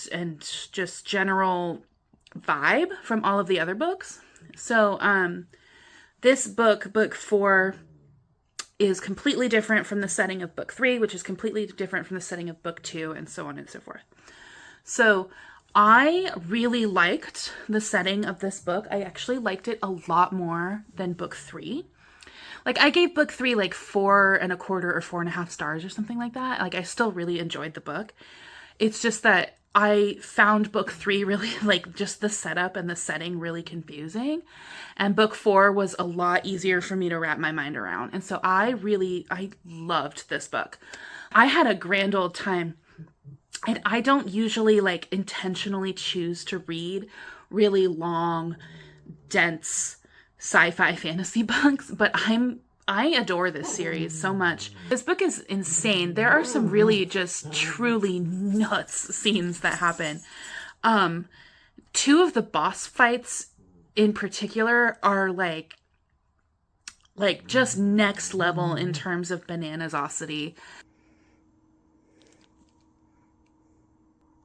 just general vibe from all of the other books. So this book 4, is completely different from the setting of book 3, which is completely different from the setting of book 2, and so on and so forth. So I really liked the setting of this book. I actually liked it a lot more than book 3. Like, I gave book 3 like 4.25 or 4.5 stars or something like that. Like, I still really enjoyed the book. It's just that I found book 3 really, like, just the setup and the setting really confusing. And book 4 was a lot easier for me to wrap my mind around. And so I loved this book. I had a grand old time. And I don't usually, like, intentionally choose to read really long, dense sci-fi fantasy books, but I adore this series so much. This book is insane. There are some really just truly nuts scenes that happen. Two of the boss fights in particular are like just next level in terms of bananasosity.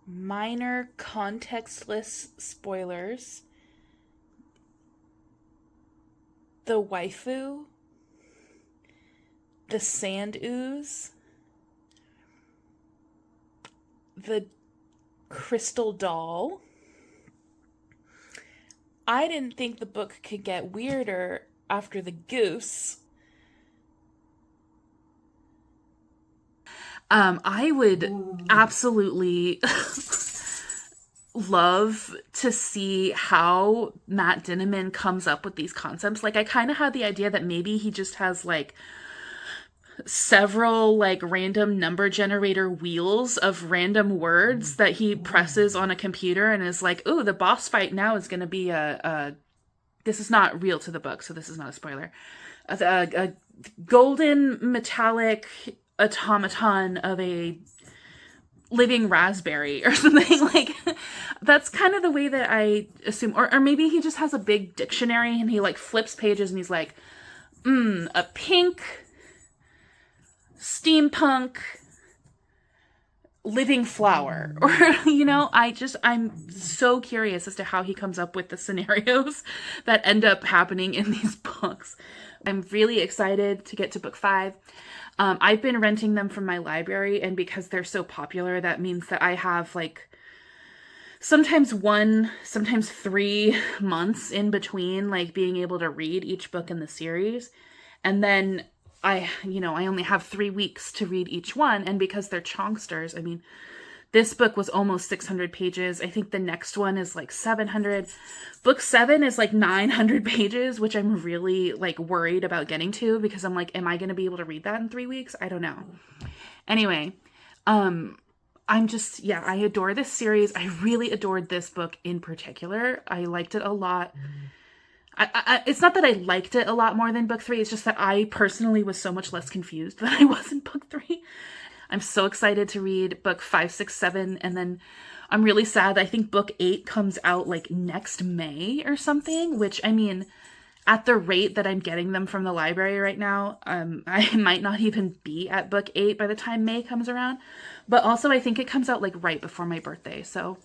Minor contextless spoilers. The waifu, the sand ooze, the crystal doll. I didn't think the book could get weirder after the goose. I would absolutely love to see how Matt Dinniman comes up with these concepts. Like, I kind of had the idea that maybe he just has like several like random number generator wheels of random words that he presses on a computer and is like, "Ooh, the boss fight now is going to be a this is not real to the book, so this is not a spoiler. A golden metallic automaton of a living raspberry," or something. Like, that's kind of the way that I assume. Or maybe he just has a big dictionary and he like flips pages and he's like, a pink steampunk living flower. Or, you know, I'm so curious as to how he comes up with the scenarios that end up happening in these books. I'm really excited to get to book 5. I've been renting them from my library, and because they're so popular, that means that I have like sometimes 1, sometimes 3 months in between like being able to read each book in the series. And then I only have 3 weeks to read each one. And because they're chonksters, I mean, this book was almost 600 pages. I think the next one is like 700. Book 7 is like 900 pages, which I'm really like worried about getting to, because I'm like, am I going to be able to read that in 3 weeks? I don't know. Anyway, I adore this series. I really adored this book in particular. I liked it a lot. It's not that I liked it a lot more than book 3. It's just that I personally was so much less confused than I was in book 3. I'm so excited to read book 5, 6, 7, and then I'm really sad. I think book 8 comes out like next May or something, which, I mean, at the rate that I'm getting them from the library right now, I might not even be at book 8 by the time May comes around. But also, I think it comes out like right before my birthday, so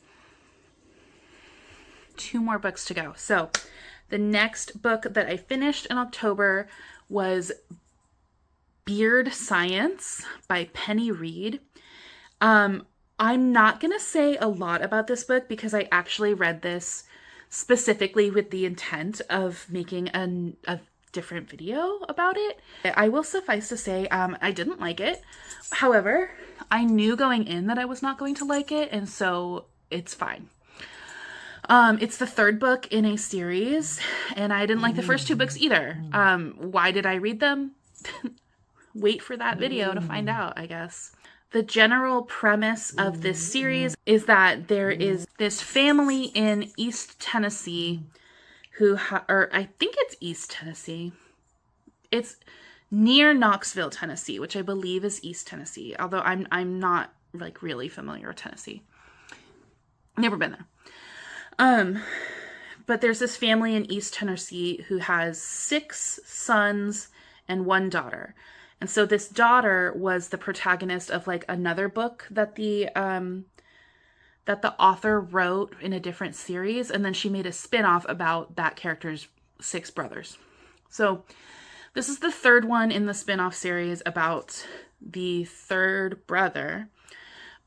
2 more books to go. So the next book that I finished in October was Beard Science by Penny Reed. I'm not going to say a lot about this book because I actually read this specifically with the intent of making a different video about it. I will suffice to say I didn't like it. However, I knew going in that I was not going to like it, and so it's fine. It's the 3rd book in a series, and I didn't like the first 2 books either. Why did I read them? Wait for that video to find out, I guess. The general premise of this series is that there is this family in East Tennessee who, or I think it's East Tennessee. It's near Knoxville, Tennessee, which I believe is East Tennessee. Although I'm not like really familiar with Tennessee. Never been there. But there's this family in East Tennessee who has 6 sons and 1 daughter. And so this daughter was the protagonist of like another book that the author wrote in a different series, and then she made a spin-off about that character's 6 brothers. So This is the third one in the spin-off series about the third brother.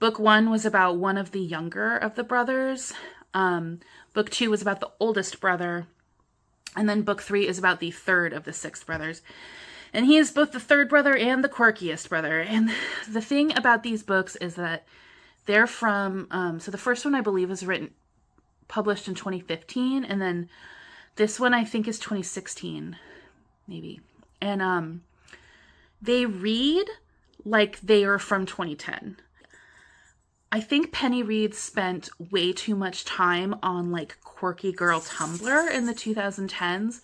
Book 1 was about one of the younger of the brothers. Book 2 was about the oldest brother. And then book 3 is about the third of the 6 brothers. And he is both the third brother and the quirkiest brother. And the thing about these books is that they're from, so the first one I believe was published in 2015. And then this one I think is 2016, maybe. And they read like they are from 2010. I think Penny Reed spent way too much time on like quirky girl Tumblr in the 2010s.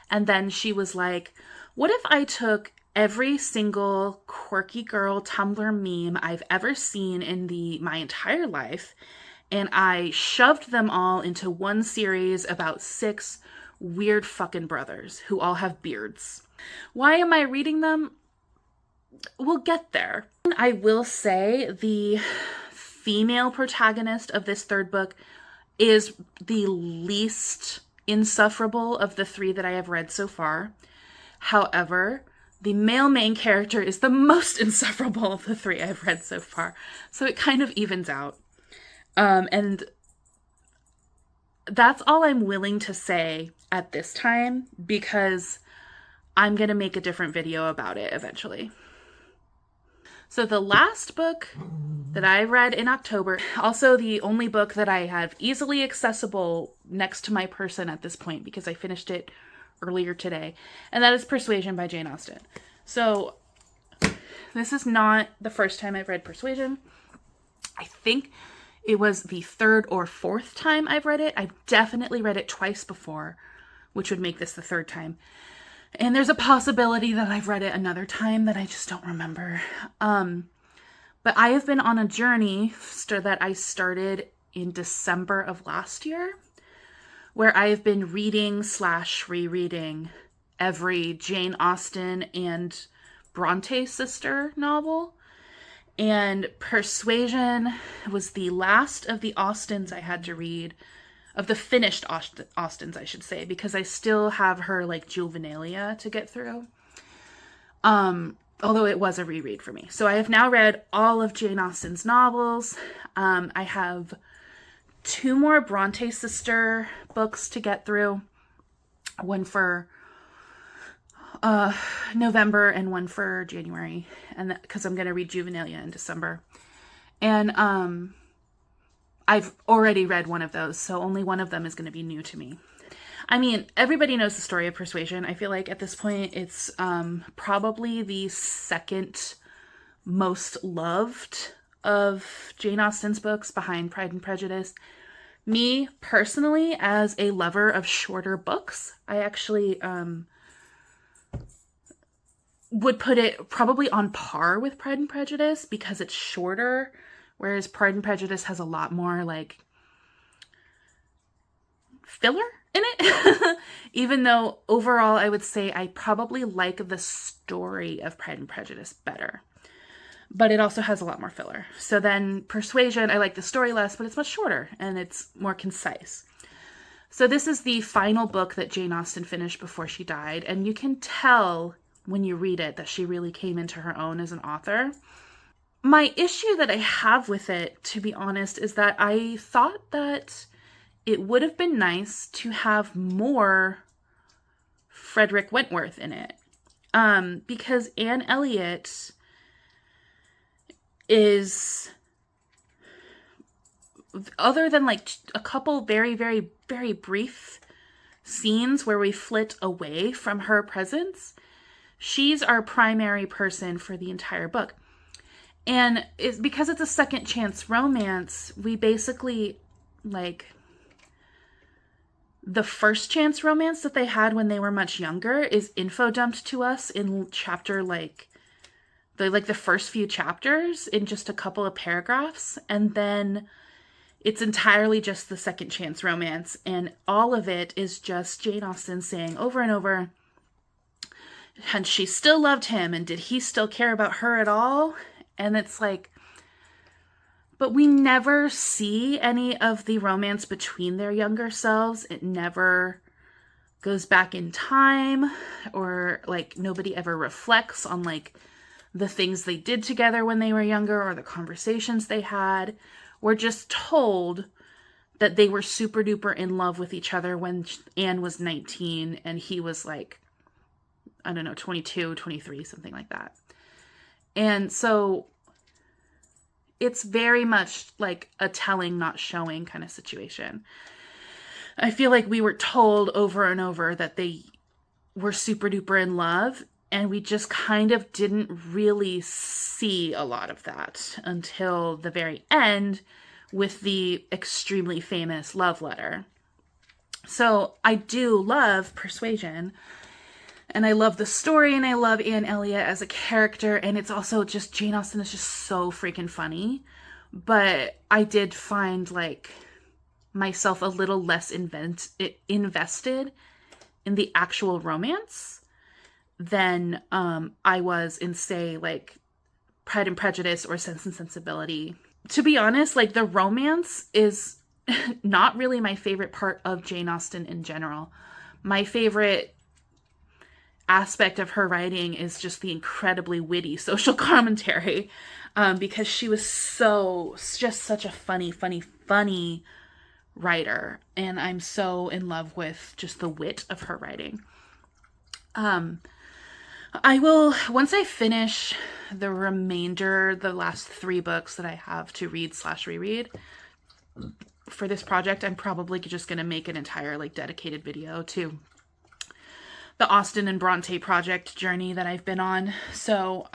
And then she was like, what if I took every single quirky girl Tumblr meme I've ever seen in my entire life, and I shoved them all into one series about 6 weird fucking brothers who all have beards. Why am I reading them? We'll get there. I will say the female protagonist of this third book is the least insufferable of the 3 that I have read so far. However, the male main character is the most insufferable of the 3 I've read so far. So it kind of evens out. And that's all I'm willing to say at this time, because I'm going to make a different video about it eventually. So the last book that I read in October, also the only book that I have easily accessible next to my person at this point, because I finished it earlier today, and that is Persuasion by Jane Austen. So this is not the first time I've read Persuasion. I think it was the 3rd or 4th time I've read it. I've definitely read it twice before, which would make this the 3rd time. And there's a possibility that I've read it another time that I just don't remember. But I have been on a journey that I started in December of last year, where I have been reading/rereading every Jane Austen and Bronte sister novel. And Persuasion was the last of the Austens I had to read, of the finished Austens, I should say, because I still have her like Juvenilia to get through. Although it was a reread for me. So I have now read all of Jane Austen's novels. I have 2 more Bronte sister books to get through. One for November and one for January, and because I'm going to read Juvenilia in December. And I've already read one of those, so only one of them is going to be new to me. I mean, everybody knows the story of Persuasion. I feel like at this point it's probably the 2nd most loved of Jane Austen's books, behind Pride and Prejudice. Me, personally, as a lover of shorter books, I actually would put it probably on par with Pride and Prejudice, because it's shorter, whereas Pride and Prejudice has a lot more, like, filler in it. Even though, overall, I would say I probably like the story of Pride and Prejudice better. But it also has a lot more filler. So then Persuasion, I like the story less, but it's much shorter, and it's more concise. So this is the final book that Jane Austen finished before she died, and you can tell when you read it that she really came into her own as an author. My issue that I have with it, to be honest, is that I thought that it would have been nice to have more Frederick Wentworth in it. Because Anne Elliot is, other than like a couple very, very, very brief scenes where we flit away from her presence, she's our primary person for the entire book. And it's because it's a second chance romance, we basically, like, the first chance romance that they had when they were much younger is info dumped to us in chapter, like the first few chapters in just a couple of paragraphs. And then it's entirely just the second chance romance. And all of it is just Jane Austen saying over and over, and she still loved him, and did he still care about her at all? And it's like, but we never see any of the romance between their younger selves. It never goes back in time, or like nobody ever reflects on like the things they did together when they were younger or the conversations they had. We're just told that they were super duper in love with each other when Anne was 19 and he was like, I don't know, 22, 23, something like that. And so it's very much like a telling, not showing kind of situation. I feel like we were told over and over that they were super duper in love, and we just kind of didn't really see a lot of that until the very end with the extremely famous love letter. So I do love Persuasion, and I love the story, and I love Anne Elliot as a character, and it's also just, Jane Austen is just so freaking funny. But I did find like myself a little less invested in the actual romance than I was in, say, like Pride and Prejudice or Sense and Sensibility. To be honest, like the romance is not really my favorite part of Jane Austen in general. My favorite aspect of her writing is just the incredibly witty social commentary, because she was just such a funny writer, and I'm so in love with just the wit of her writing. I will, once I finish the last 3 books that I have to read/reread for this project, I'm probably just going to make an entire like dedicated video to the Austen and Bronte project journey that I've been on. So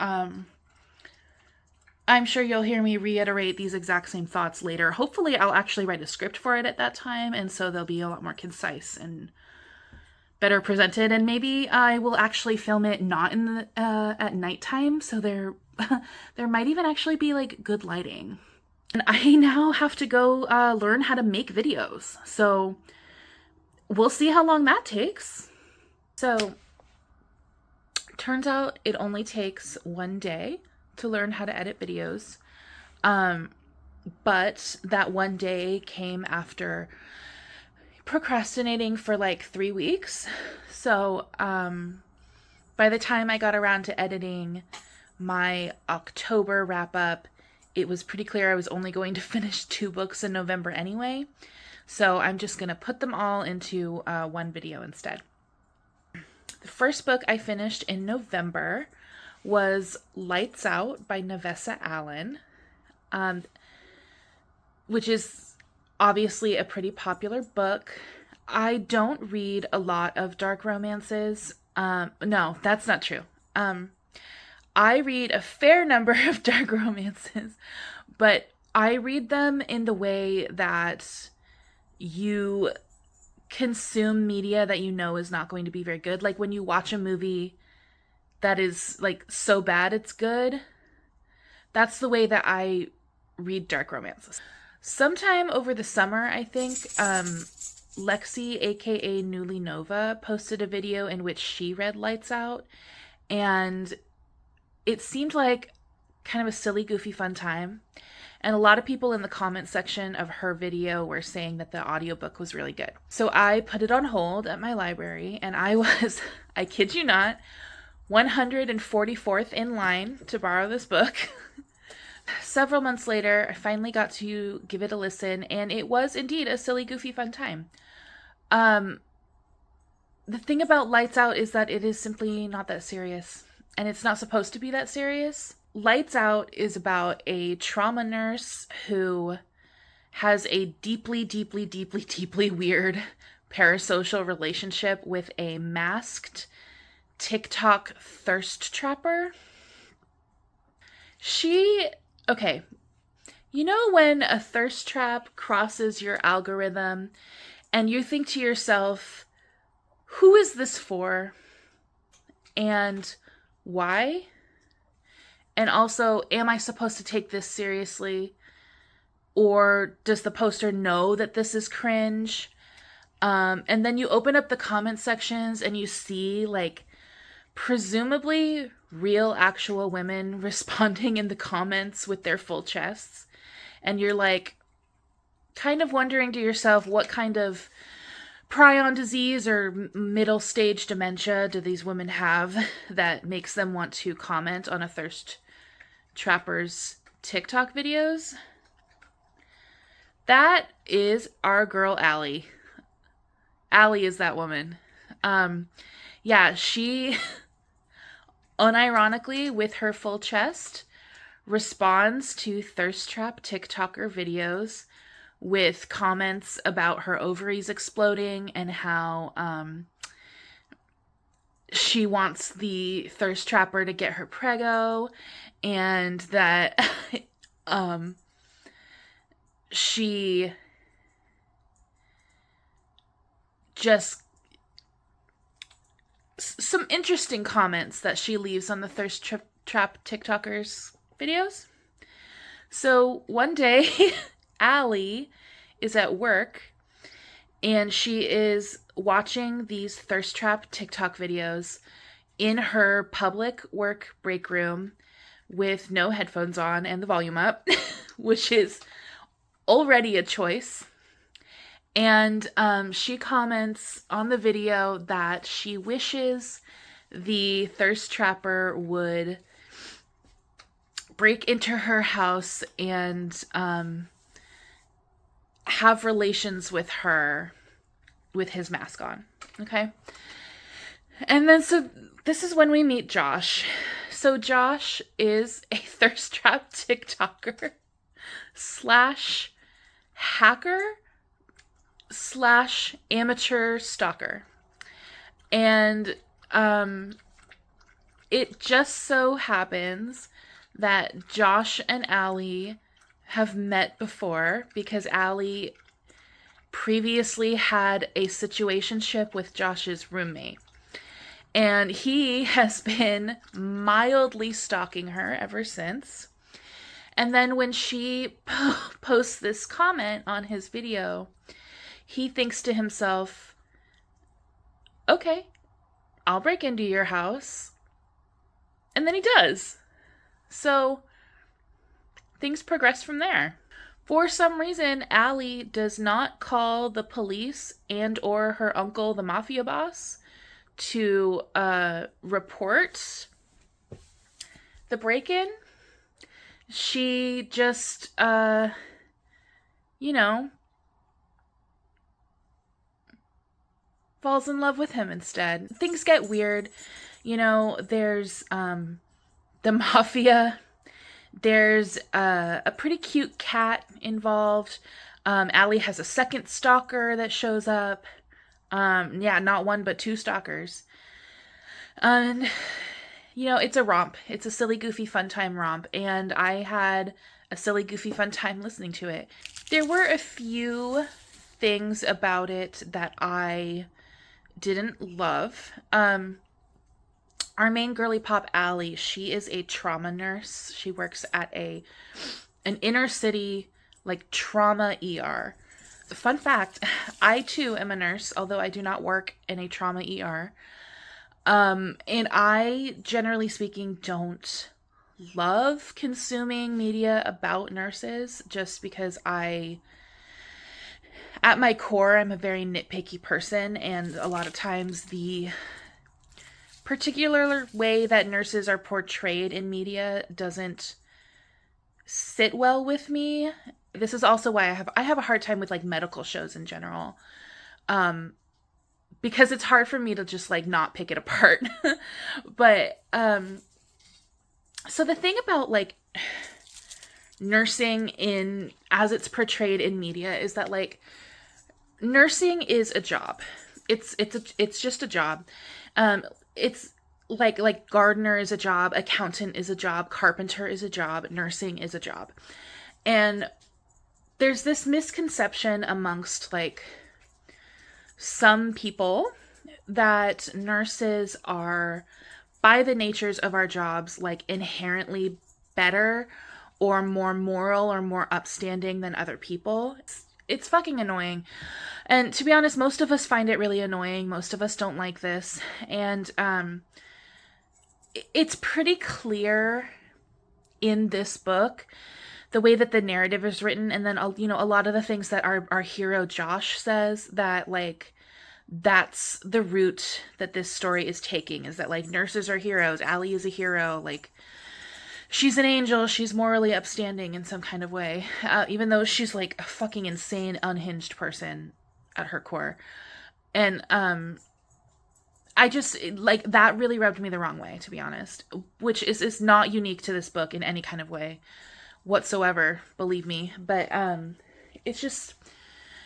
I'm sure you'll hear me reiterate these exact same thoughts later. Hopefully I'll actually write a script for it at that time, and so they'll be a lot more concise and better presented. And maybe I will actually film it not in the at nighttime, so there might even actually be like good lighting. And I now have to go learn how to make videos, so we'll see how long that takes. So, turns out it only takes 1 day to learn how to edit videos. But that 1 day came after procrastinating for like 3 weeks. So, by the time I got around to editing my October wrap up, it was pretty clear I was only going to finish 2 books in November anyway. So I'm just going to put them all into one video instead. The first book I finished in November was Lights Out by Nevessa Allen, which is obviously a pretty popular book. I don't read a lot of dark romances. No, that's not true. I read a fair number of dark romances, but I read them in the way that you consume media that you know is not going to be very good. Like when you watch a movie that is like so bad it's good, that's the way that I read dark romances. Sometime over the summer, I think, Lexi, aka Newly Nova, posted a video in which she read Lights Out, and it seemed like kind of a silly, goofy, fun time. And a lot of people in the comment section of her video were saying that the audiobook was really good. So I put it on hold at my library, and I was, I kid you not, 144th in line to borrow this book. Several months later, I finally got to give it a listen, and it was indeed a silly, goofy, fun time. The thing about Lights Out is that it is simply not that serious, and it's not supposed to be that serious. Lights Out is about a trauma nurse who has a deeply, deeply, deeply, deeply weird parasocial relationship with a masked TikTok thirst trapper. Okay, you know when a thirst trap crosses your algorithm and you think to yourself, who is this for? And why? And also, am I supposed to take this seriously? Or does the poster know that this is cringe? And then you open up the comment sections and you see, like, presumably real, actual women responding in the comments with their full chests. And you're, like, kind of wondering to yourself what kind of prion disease or middle stage dementia do these women have that makes them want to comment on a thirst trapper's TikTok videos? That is our girl Allie. Allie is that woman. Yeah, she unironically, with her full chest, responds to thirst trap TikToker videos with comments about her ovaries exploding and how she wants the thirst trapper to get her prego, and that she just some interesting comments that she leaves on the thirst trap TikTokers videos. So one day, Allie is at work and she is watching these thirst trap TikTok videos in her public work break room with no headphones on and the volume up, which is already a choice. And she comments on the video that she wishes the thirst trapper would break into her house and have relations with her with his mask on. Okay. And then so this is when we meet Josh. So Josh is a thirst trap TikToker slash hacker slash amateur stalker. And it just so happens that Josh and Allie have met before because Allie previously had a situationship with Josh's roommate. And he has been mildly stalking her ever since. And then when she posts this comment on his video, he thinks to himself, okay, I'll break into your house. And then he does. So things progress from there. For some reason, Allie does not call the police and or her uncle, the mafia boss, to report the break-in. She just, falls in love with him instead. Things get weird. There's the mafia. There's a pretty cute cat involved. Allie has a second stalker that shows up. Not one, but two stalkers. And, it's a romp. It's a silly, goofy, fun time romp. And I had a silly, goofy, fun time listening to it. There were a few things about it that I didn't love. Our main girly pop, Allie, she is a trauma nurse. She works at an inner city, trauma ER. Fun fact, I too am a nurse, although I do not work in a trauma ER. And I, generally speaking, don't love consuming media about nurses just because at my core, I'm a very nitpicky person, and a lot of times the particular way that nurses are portrayed in media doesn't sit well with me. This is also why I have a hard time with medical shows in general. Because it's hard for me to just not pick it apart. But so the thing about nursing as it's portrayed in media is that nursing is a job. It's just a job. It's like gardener is a job, accountant is a job, carpenter is a job, nursing is a job. And there's this misconception amongst some people that nurses are, by the natures of our jobs, inherently better or more moral or more upstanding than other people. It's fucking annoying. And to be honest, most of us find it really annoying. Most of us don't like this. And it's pretty clear in this book, the way that the narrative is written, and then, a lot of the things that our hero Josh says, that that's the route that this story is taking, is that like nurses are heroes. Allie is a hero. Like, she's an angel. She's morally upstanding in some kind of way, even though she's like a fucking insane, unhinged person at her core. And I just like that really rubbed me the wrong way, to be honest, which is not unique to this book in any kind of way whatsoever, believe me. But it's just,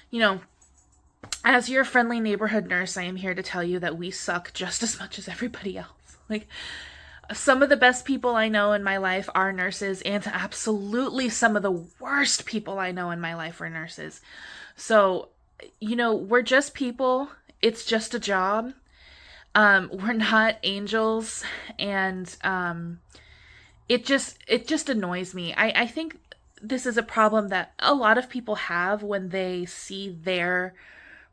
you know, as your friendly neighborhood nurse, I am here to tell you that we suck just as much as everybody else. Like, some of the best people I know in my life are nurses, and absolutely some of the worst people I know in my life are nurses. So, you know, we're just people. It's just a job. We're not angels, and it just annoys me. I think this is a problem that a lot of people have when they see their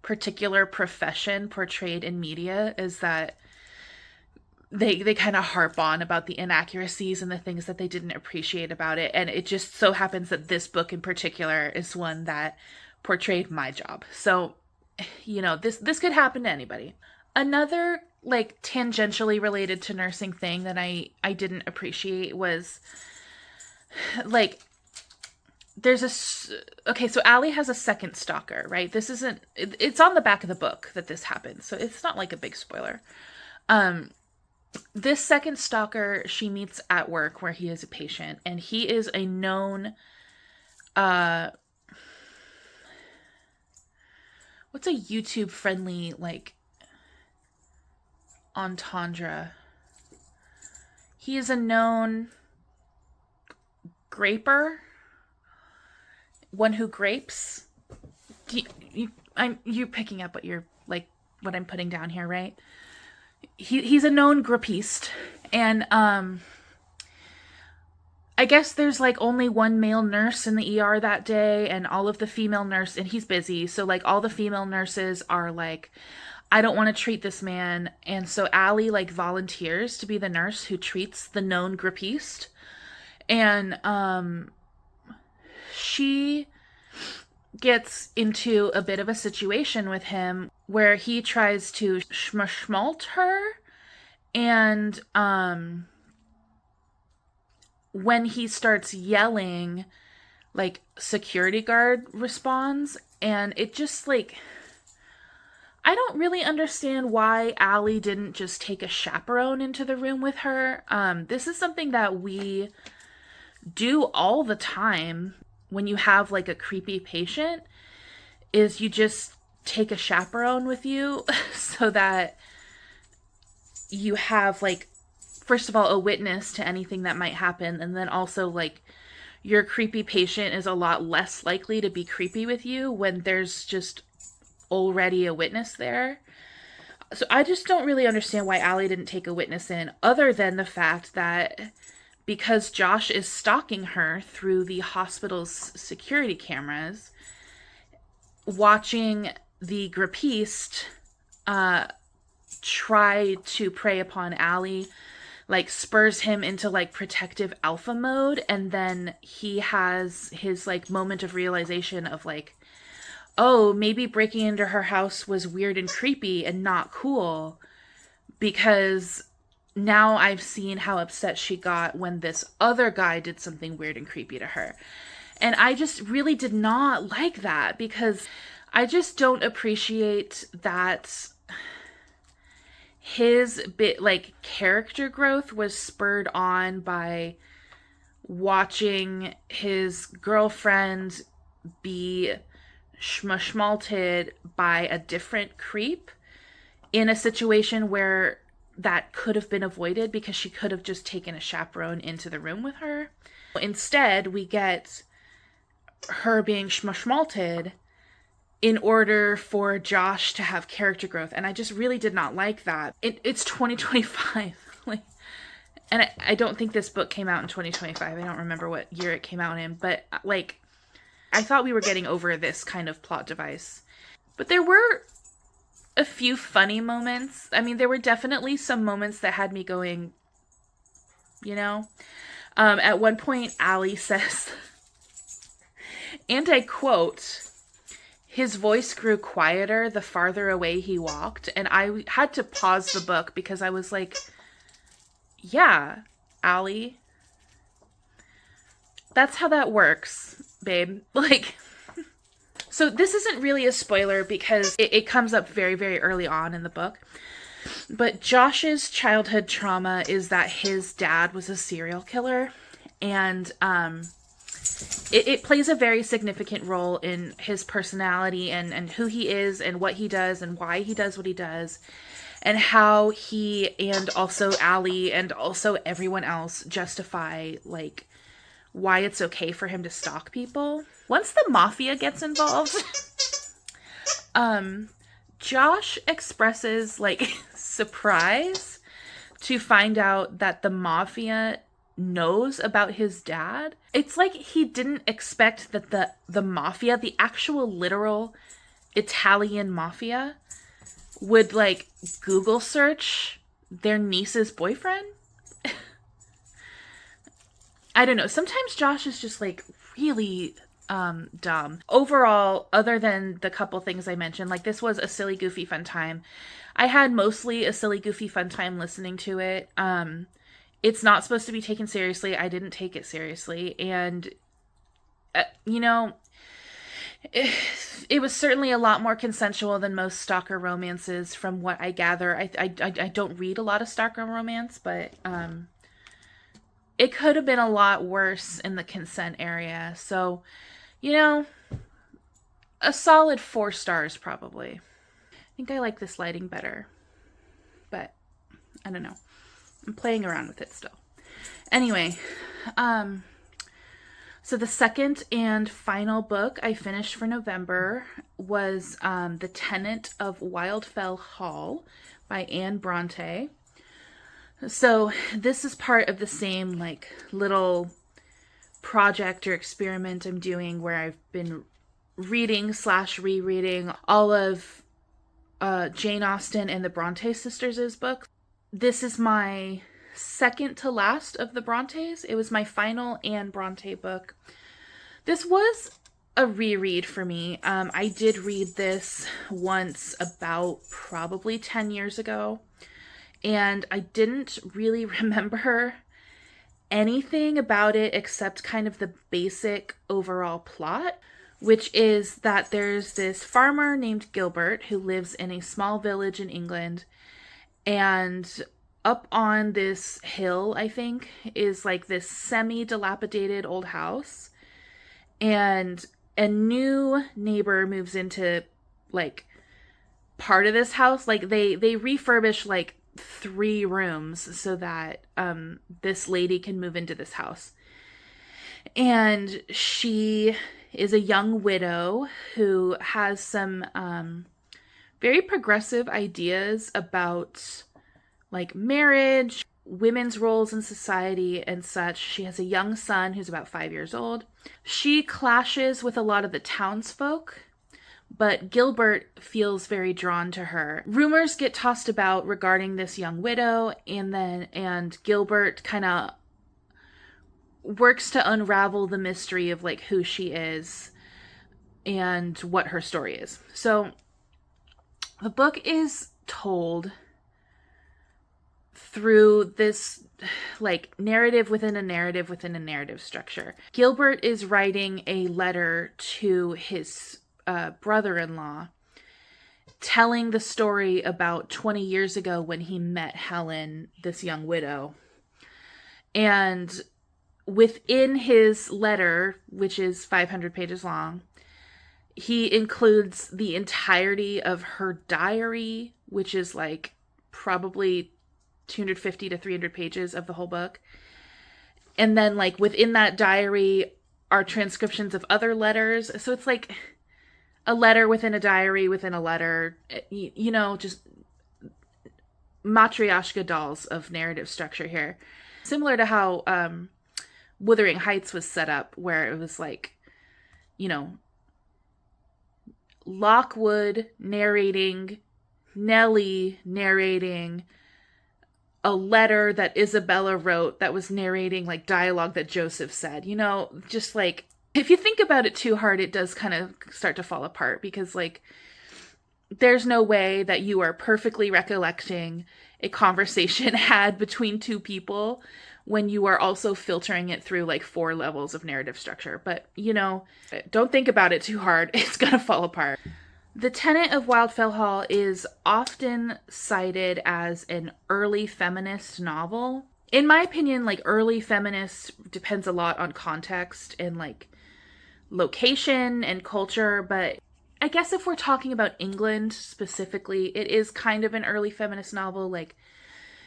particular profession portrayed in media, is that they kind of harp on about the inaccuracies and the things that they didn't appreciate about it. And it just so happens that this book in particular is one that portrayed my job. So, you know, this could happen to anybody. Another like tangentially related to nursing thing that I didn't appreciate was like, okay, so Allie has a second stalker, right? This isn't, it's on the back of the book that this happens, so it's not like a big spoiler. This second stalker she meets at work where he is a patient, and he is a known, what's a YouTube friendly, like, entendre? He is a known graper, one who grapes. You're picking up what you're like, what I'm putting down here, right? He's a known grapiste, and I guess there's like only one male nurse in the ER that day, and all of the female nurse, and he's busy, so like all the female nurses are like, I don't want to treat this man. And so Allie like volunteers to be the nurse who treats the known grapiste, and she gets into a bit of a situation with him where he tries to schmalt her, and when he starts yelling, like, security guard responds, and it just like, I don't really understand why Allie didn't just take a chaperone into the room with her. This is something that we do all the time when you have like a creepy patient, is you just take a chaperone with you so that you have like, first of all, a witness to anything that might happen, and then also like your creepy patient is a lot less likely to be creepy with you when there's just already a witness there. So I just don't really understand why Allie didn't take a witness in, other than the fact that because Josh is stalking her through the hospital's security cameras, watching the grapiste try to prey upon Allie, like, spurs him into like protective alpha mode, and then he has his like moment of realization of like, oh, maybe breaking into her house was weird and creepy and not cool, because now I've seen how upset she got when this other guy did something weird and creepy to her. And I just really did not like that, because I just don't appreciate that his bit like character growth was spurred on by watching his girlfriend be schmalted by a different creep in a situation where that could have been avoided, because she could have just taken a chaperone into the room with her. Instead, we get her being schmalted in order for Josh to have character growth, and I just really did not like that. It's 2025, like, and I don't think this book came out in 2025. I don't remember what year it came out in, but like, I thought we were getting over this kind of plot device. But there were a few funny moments. I mean, there were definitely some moments that had me going, you know. At one point, Allie says, and I quote, his voice grew quieter the farther away he walked, and I had to pause the book because I was like, yeah, Allie, that's how that works, babe. Like, so this isn't really a spoiler because it comes up very, very early on in the book. But Josh's childhood trauma is that his dad was a serial killer, and it plays a very significant role in his personality and who he is and what he does and why he does what he does, and how he and also Allie and also everyone else justify, like, why it's okay for him to stalk people. Once the mafia gets involved, Josh expresses, like, surprise to find out that the mafia knows about his dad. It's like he didn't expect that the mafia, the actual literal Italian mafia, would, like, Google search their niece's boyfriend. I don't know. Sometimes Josh is just, like, really dumb. Overall, other than the couple things I mentioned, like, this was a silly, goofy, fun time. I had mostly a silly, goofy, fun time listening to it. It's not supposed to be taken seriously. I didn't take it seriously. And, you know, it was certainly a lot more consensual than most stalker romances from what I gather. I don't read a lot of stalker romance, but it could have been a lot worse in the consent area. So, you know, a solid 4 stars probably. I think I like this lighting better, but I don't know. I'm playing around with it still. Anyway, so the second and final book I finished for November was The Tenant of Wildfell Hall by Anne Bronte. So this is part of the same, like, little project or experiment I'm doing where I've been reading/rereading all of Jane Austen and the Bronte sisters' books. This is my second to last of the Brontes. It was my final Anne Bronte book. This was a reread for me. I did read this once about probably 10 years ago, and I didn't really remember anything about it except kind of the basic overall plot, which is that there's this farmer named Gilbert who lives in a small village in England, and up on this hill, I think, is like this semi-dilapidated old house, and a new neighbor moves into, like, part of this house. Like, they refurbish, like, 3 rooms so that this lady can move into this house. And she is a young widow who has some very progressive ideas about, like, marriage, women's roles in society and such. She has a young son who's about 5 years old. She clashes with a lot of the townsfolk, but Gilbert feels very drawn to her. Rumors get tossed about regarding this young widow, and Gilbert kind of works to unravel the mystery of, like, who she is and what her story is. So the book is told through this, like, narrative within a narrative within a narrative structure. Gilbert is writing a letter to his brother-in-law, telling the story about 20 years ago when he met Helen, this young widow. And within his letter, which is 500 pages long, he includes the entirety of her diary, which is, like, probably 250 to 300 pages of the whole book. And then, like, within that diary are transcriptions of other letters. So it's like a letter within a diary within a letter, you know, just matryoshka dolls of narrative structure here. Similar to how Wuthering Heights was set up, where it was like, you know, Lockwood narrating, Nellie narrating a letter that Isabella wrote that was narrating, like, dialogue that Joseph said, you know, just, like, if you think about it too hard, it does kind of start to fall apart, because like there's no way that you are perfectly recollecting a conversation had between two people when you are also filtering it through like 4 levels of narrative structure. But, don't think about it too hard. It's going to fall apart. The Tenant of Wildfell Hall is often cited as an early feminist novel. In my opinion, like early feminist depends a lot on context and like location and culture, but I guess if we're talking about England specifically, it is kind of an early feminist novel. Like,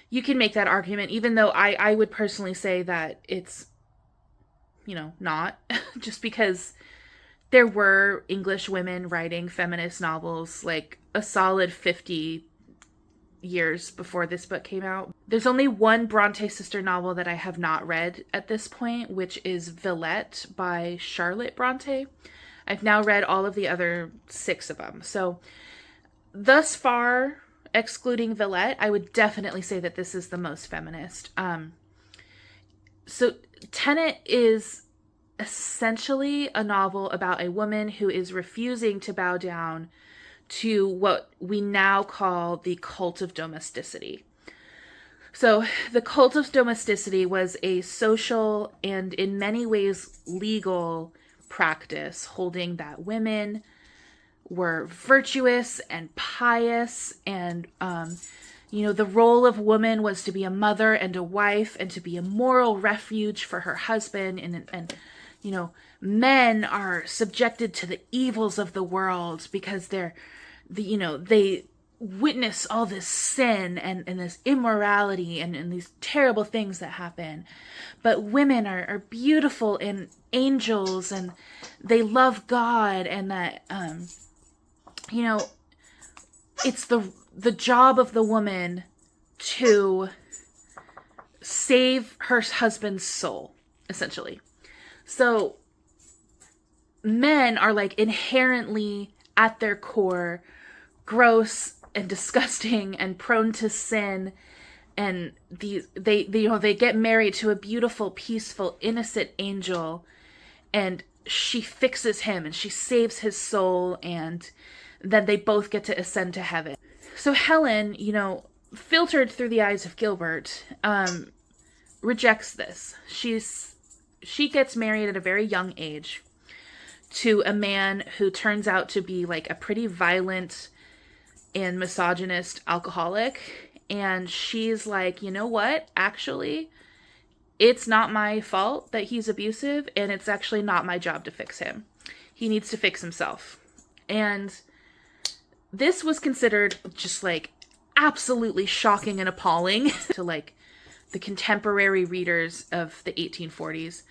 you can make that argument, even though I would personally say that it's, not. Just because there were English women writing feminist novels like a solid 50 years before this book came out. There's only one Bronte sister novel that I have not read at this point, which is Villette by Charlotte Bronte. I've now read all of the other 6 of them. So thus far, excluding Villette, I would definitely say that this is the most feminist. So Tenant is essentially a novel about a woman who is refusing to bow down to what we now call the cult of domesticity. So the cult of domesticity was a social and in many ways legal practice holding that women were virtuous and pious, and the role of woman was to be a mother and a wife and to be a moral refuge for her husband, and men are subjected to the evils of the world because they witness all this sin and this immorality and these terrible things that happen. But women are beautiful and angels, and they love God, and that, it's the job of the woman to save her husband's soul, essentially. So men are like inherently at their core gross and disgusting and prone to sin, and they get married to a beautiful, peaceful, innocent angel, and she fixes him and she saves his soul, and then they both get to ascend to heaven. So Helen, filtered through the eyes of Gilbert, rejects this. She gets married at a very young age to a man who turns out to be like a pretty violent and misogynist alcoholic. And she's like, you know what? Actually, it's not my fault that he's abusive, and it's actually not my job to fix him. He needs to fix himself. And this was considered just like absolutely shocking and appalling to like the contemporary readers of the 1840s.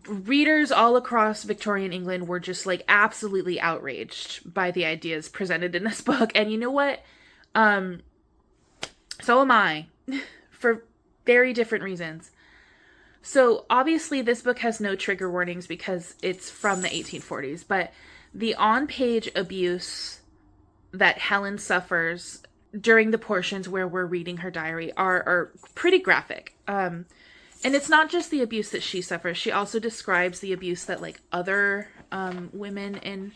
Readers all across Victorian England were just like absolutely outraged by the ideas presented in this book. And you know what? So am I, for very different reasons. So obviously this book has no trigger warnings because it's from the 1840s, but the on-page abuse that Helen suffers during the portions where we're reading her diary are pretty graphic. And it's not just the abuse that she suffers. She also describes the abuse that like other women in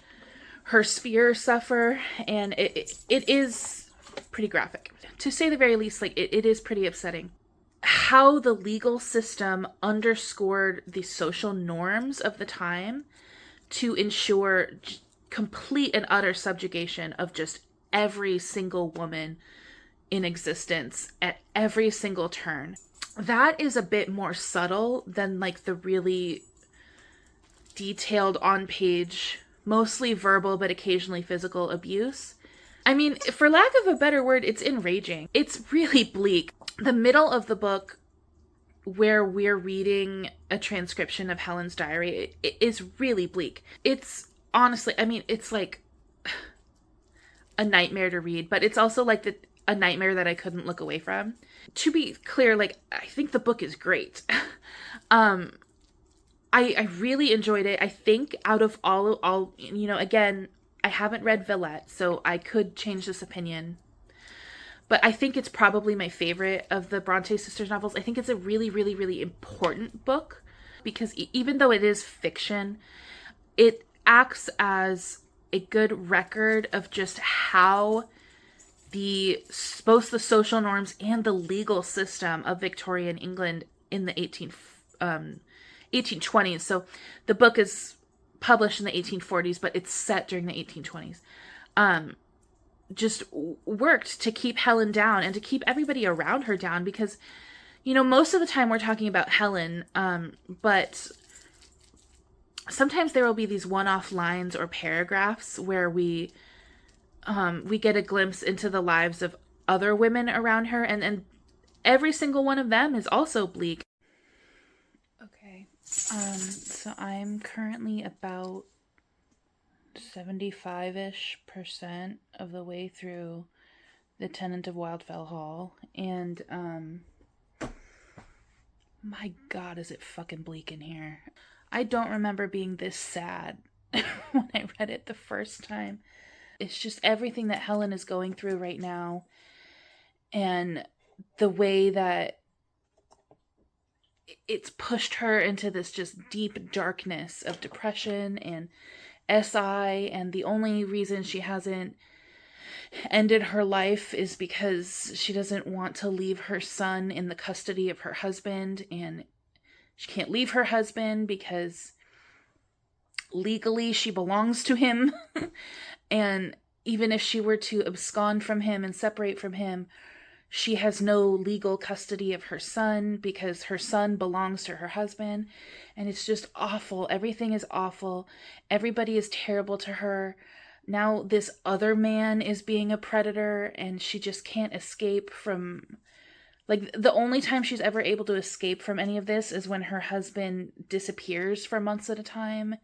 her sphere suffer. And it is pretty graphic. To say the very least, like it is pretty upsetting. How the legal system underscored the social norms of the time to ensure complete and utter subjugation of just every single woman in existence at every single turn. That is a bit more subtle than like the really detailed on-page, mostly verbal but occasionally physical abuse. I mean, for lack of a better word, it's enraging. It's really bleak. The middle of the book, where we're reading a transcription of Helen's diary, it is really bleak. It's honestly, I mean, it's like a nightmare to read, but it's also like a nightmare that I couldn't look away from. To be clear, like, I think the book is great. I really enjoyed it. I think out of all, again, I haven't read Villette, so I could change this opinion. But I think it's probably my favorite of the Bronte sisters novels. I think it's a really, really, really important book. because even though it is fiction, it acts as a good record of just how both the social norms and the legal system of Victorian England in the 1820s. So the book is published in the 1840s, but it's set during the 1820s. Just worked to keep Helen down and to keep everybody around her down, because, most of the time we're talking about Helen, but sometimes there will be these one-off lines or paragraphs where we get a glimpse into the lives of other women around her, and every single one of them is also bleak. Okay, so I'm currently about 75-ish% of the way through the Tenant of Wildfell Hall, and my god, is it fucking bleak in here. I don't remember being this sad when I read it the first time. It's just everything that Helen is going through right now, and the way that it's pushed her into this just deep darkness of depression and SI, and the only reason she hasn't ended her life is because she doesn't want to leave her son in the custody of her husband, and she can't leave her husband because legally she belongs to him. And even if she were to abscond from him and separate from him, she has no legal custody of her son because her son belongs to her husband. And it's just awful. Everything is awful. Everybody is terrible to her. Now this other man is being a predator, and she just can't escape from... Like, the only time she's ever able to escape from any of this is when her husband disappears for months at a time.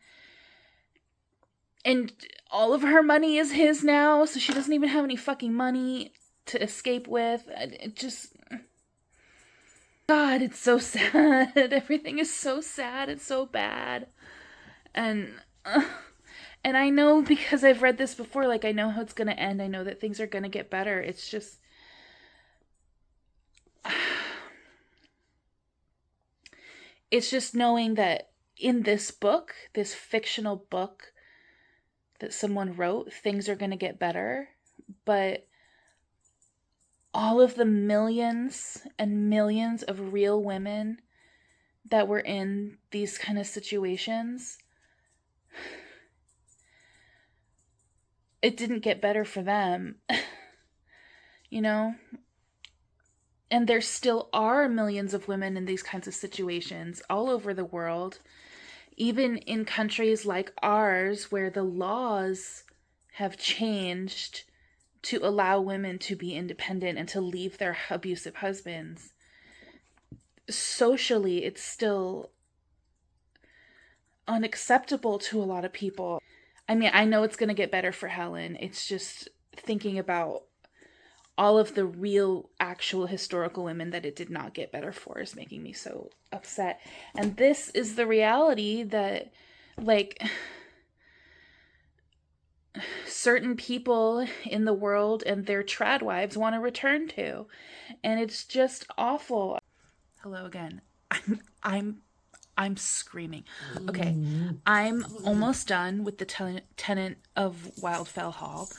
And all of her money is his now, so she doesn't even have any fucking money to escape with. It just... God, it's so sad. Everything is so sad. It's so bad. And I know, because I've read this before, like, I know how it's gonna end. I know that things are gonna get better. It's just... It's just knowing that in this book, this fictional book that someone wrote, things are going to get better. But all of the millions and millions of real women that were in these kind of situations, it didn't get better for them. And there still are millions of women in these kinds of situations all over the world, even in countries like ours where the laws have changed to allow women to be independent and to leave their abusive husbands. Socially, it's still unacceptable to a lot of people. I mean, I know it's going to get better for Helen. It's just thinking about all of the real, actual historical women that it did not get better for is making me so upset. And this is the reality that, like, certain people in the world and their trad wives want to return to. And it's just awful. Hello again. I'm screaming. Okay, I'm almost done with the Tenant of Wildfell Hall,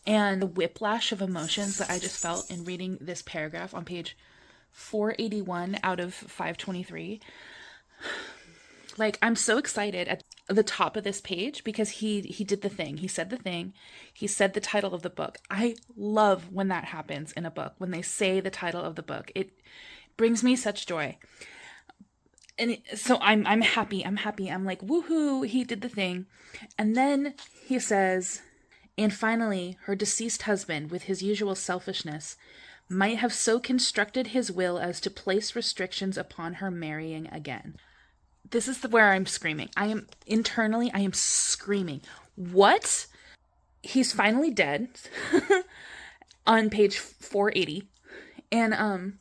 and the whiplash of emotions that I just felt in reading this paragraph on page 481 out of 523. Like, I'm so excited at the top of this page because he did the thing. He said the thing. He said the title of the book. I love when that happens in a book, when they say the title of the book. It brings me such joy. And so I'm happy. I'm like, woohoo, he did the thing. And then he says, and finally, her deceased husband, with his usual selfishness, might have so constructed his will as to place restrictions upon her marrying again. This is where I'm screaming. I am screaming. What? He's finally dead on page 480. And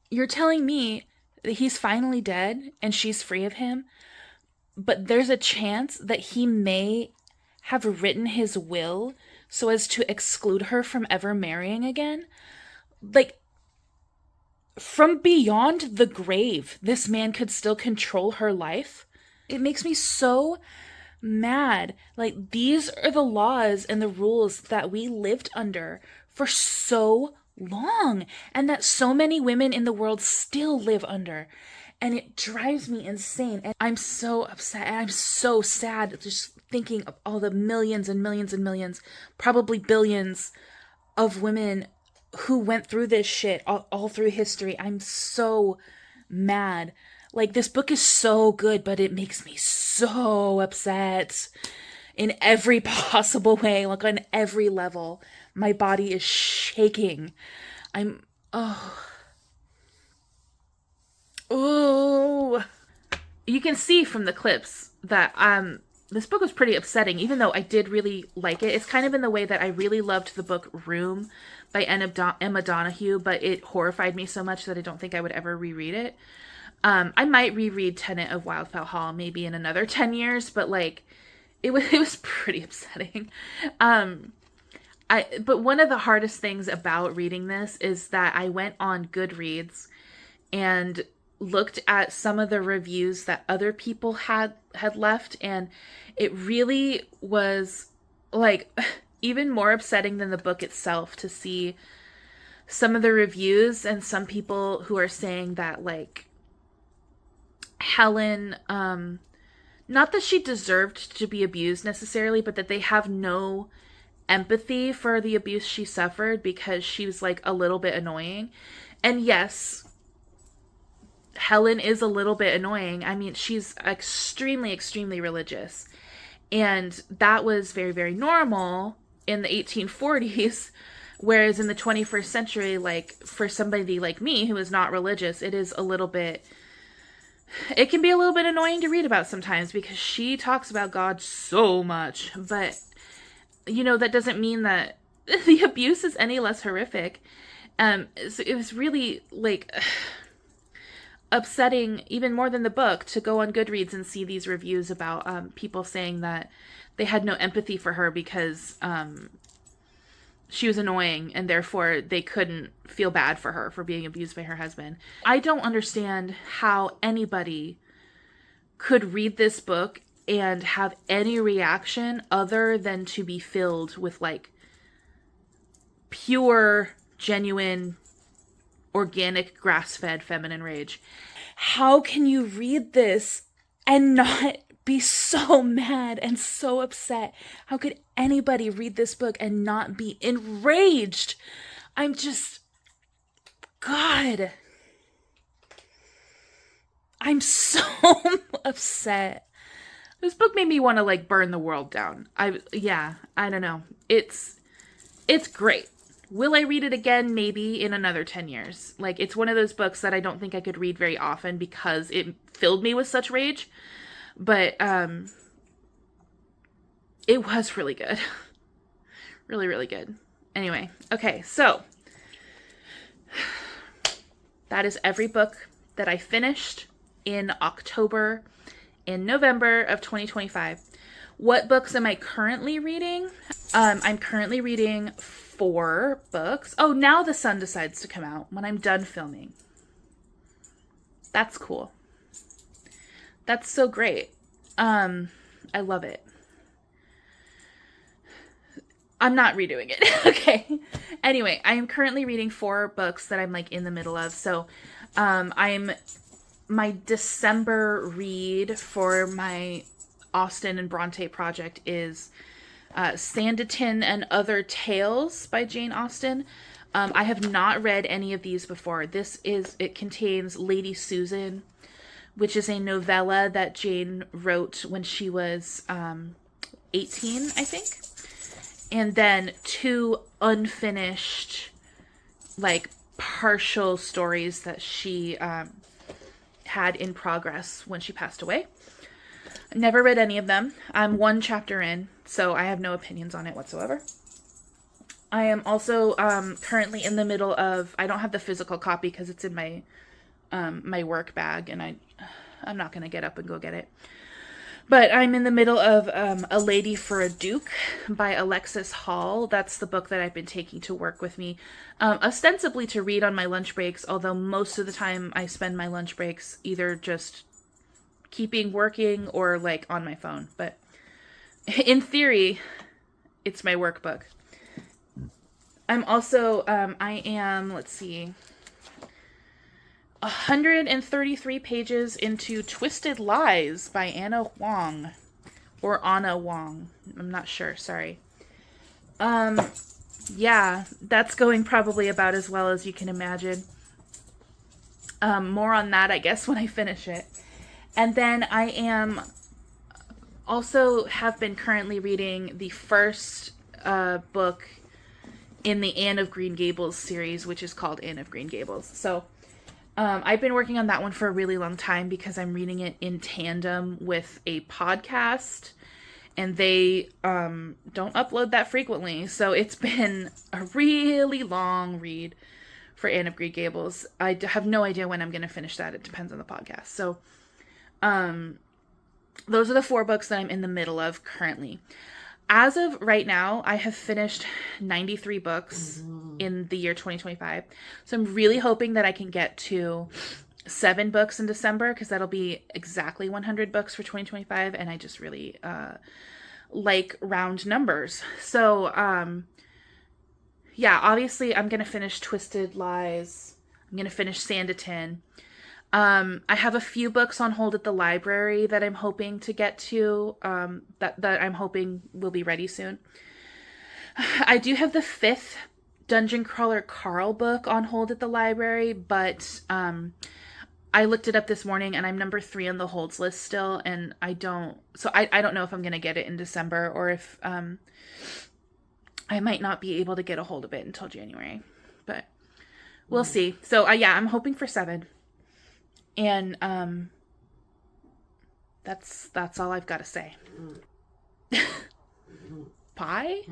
you're telling me that he's finally dead and she's free of him, but there's a chance that he may have written his will so as to exclude her from ever marrying again? Like, from beyond the grave, this man could still control her life. It makes me so mad. Like, these are the laws and the rules that we lived under for so long, and that so many women in the world still live under. And it drives me insane. And I'm so upset. And I'm so sad just thinking of all the millions and millions and millions, probably billions of women who went through this shit all through history. I'm so mad. Like, this book is so good, but it makes me so upset in every possible way, like on every level. My body is shaking. Oh. You can see from the clips that this book was pretty upsetting, even though I did really like it. It's kind of in the way that I really loved the book Room by Emma Donoghue, but it horrified me so much that I don't think I would ever reread it. I might reread Tenant of Wildfell Hall maybe in another 10 years, but like it was pretty upsetting. But one of the hardest things about reading this is that I went on Goodreads and looked at some of the reviews that other people had left, and it really was like even more upsetting than the book itself to see some of the reviews and some people who are saying that like Helen, not that she deserved to be abused necessarily, but that they have no empathy for the abuse she suffered because she was like a little bit annoying. And yes, Helen is a little bit annoying. I mean, she's extremely, extremely religious. And that was very, very normal in the 1840s. Whereas in the 21st century, like for somebody like me who is not religious, it can be a little bit annoying to read about sometimes because she talks about God so much. But, you know, that doesn't mean that the abuse is any less horrific. So it was really like upsetting, even more than the book, to go on Goodreads and see these reviews about people saying that they had no empathy for her because she was annoying and therefore they couldn't feel bad for her for being abused by her husband. I don't understand how anybody could read this book and have any reaction other than to be filled with like pure, genuine, organic, grass-fed feminine rage. How can you read this and not be so mad and so upset? How could anybody read this book and not be enraged? I'm just... God. I'm so upset. This book made me want to like burn the world down. I don't know. It's great. Will I read it again? Maybe in another 10 years. Like, it's one of those books that I don't think I could read very often because it filled me with such rage. But it was really good. Really, really good. Anyway, okay, so that is every book that I finished in October and November of 2025. What books am I currently reading? I'm currently reading 4 books. Oh, now the sun decides to come out when I'm done filming. That's cool. That's so great. I love it. I'm not redoing it. Okay. Anyway, I am currently reading 4 books that I'm like in the middle of. So, my December read for my Austen and Bronte project is Sanditon and Other Tales by Jane Austen. I have not read any of these before. It contains Lady Susan, which is a novella that Jane wrote when she was 18, I think. And then 2 unfinished, like, partial stories that she had in progress when she passed away. Never read any of them. I'm 1 chapter in, so I have no opinions on it whatsoever. I am also currently in the middle of... I don't have the physical copy because it's in my my work bag, and I'm not going to get up and go get it. But I'm in the middle of A Lady for a Duke by Alexis Hall. That's the book that I've been taking to work with me, ostensibly to read on my lunch breaks, although most of the time I spend my lunch breaks either just keeping working or like on my phone. But in theory, it's my workbook. I'm also, let's see, 133 pages into Twisted Lies by Anna Huang. Or Anna Wong. I'm not sure, sorry. Yeah, that's going probably about as well as you can imagine. More on that, I guess, when I finish it. And then I am also have been currently reading the first book in the Anne of Green Gables series, which is called Anne of Green Gables. So I've been working on that one for a really long time because I'm reading it in tandem with a podcast, and they don't upload that frequently. So it's been a really long read for Anne of Green Gables. I have no idea when I'm going to finish that. It depends on the podcast. So those are the 4 books that I'm in the middle of currently. As of right now, I have finished 93 books in the year 2025. So I'm really hoping that I can get to 7 books in December, because that'll be exactly 100 books for 2025. And I just really like round numbers. So, yeah, obviously I'm going to finish Twisted Lies. I'm going to finish Sanditon. I have a few books on hold at the library that I'm hoping to get to, that I'm hoping will be ready soon. I do have the 5th Dungeon Crawler Carl book on hold at the library, but I looked it up this morning and I'm number 3 on the holds list still, and I don't know if I'm going to get it in December, or if I might not be able to get a hold of it until January, but we'll see. So yeah, I'm hoping for 7. And that's all I've got to say. Pie?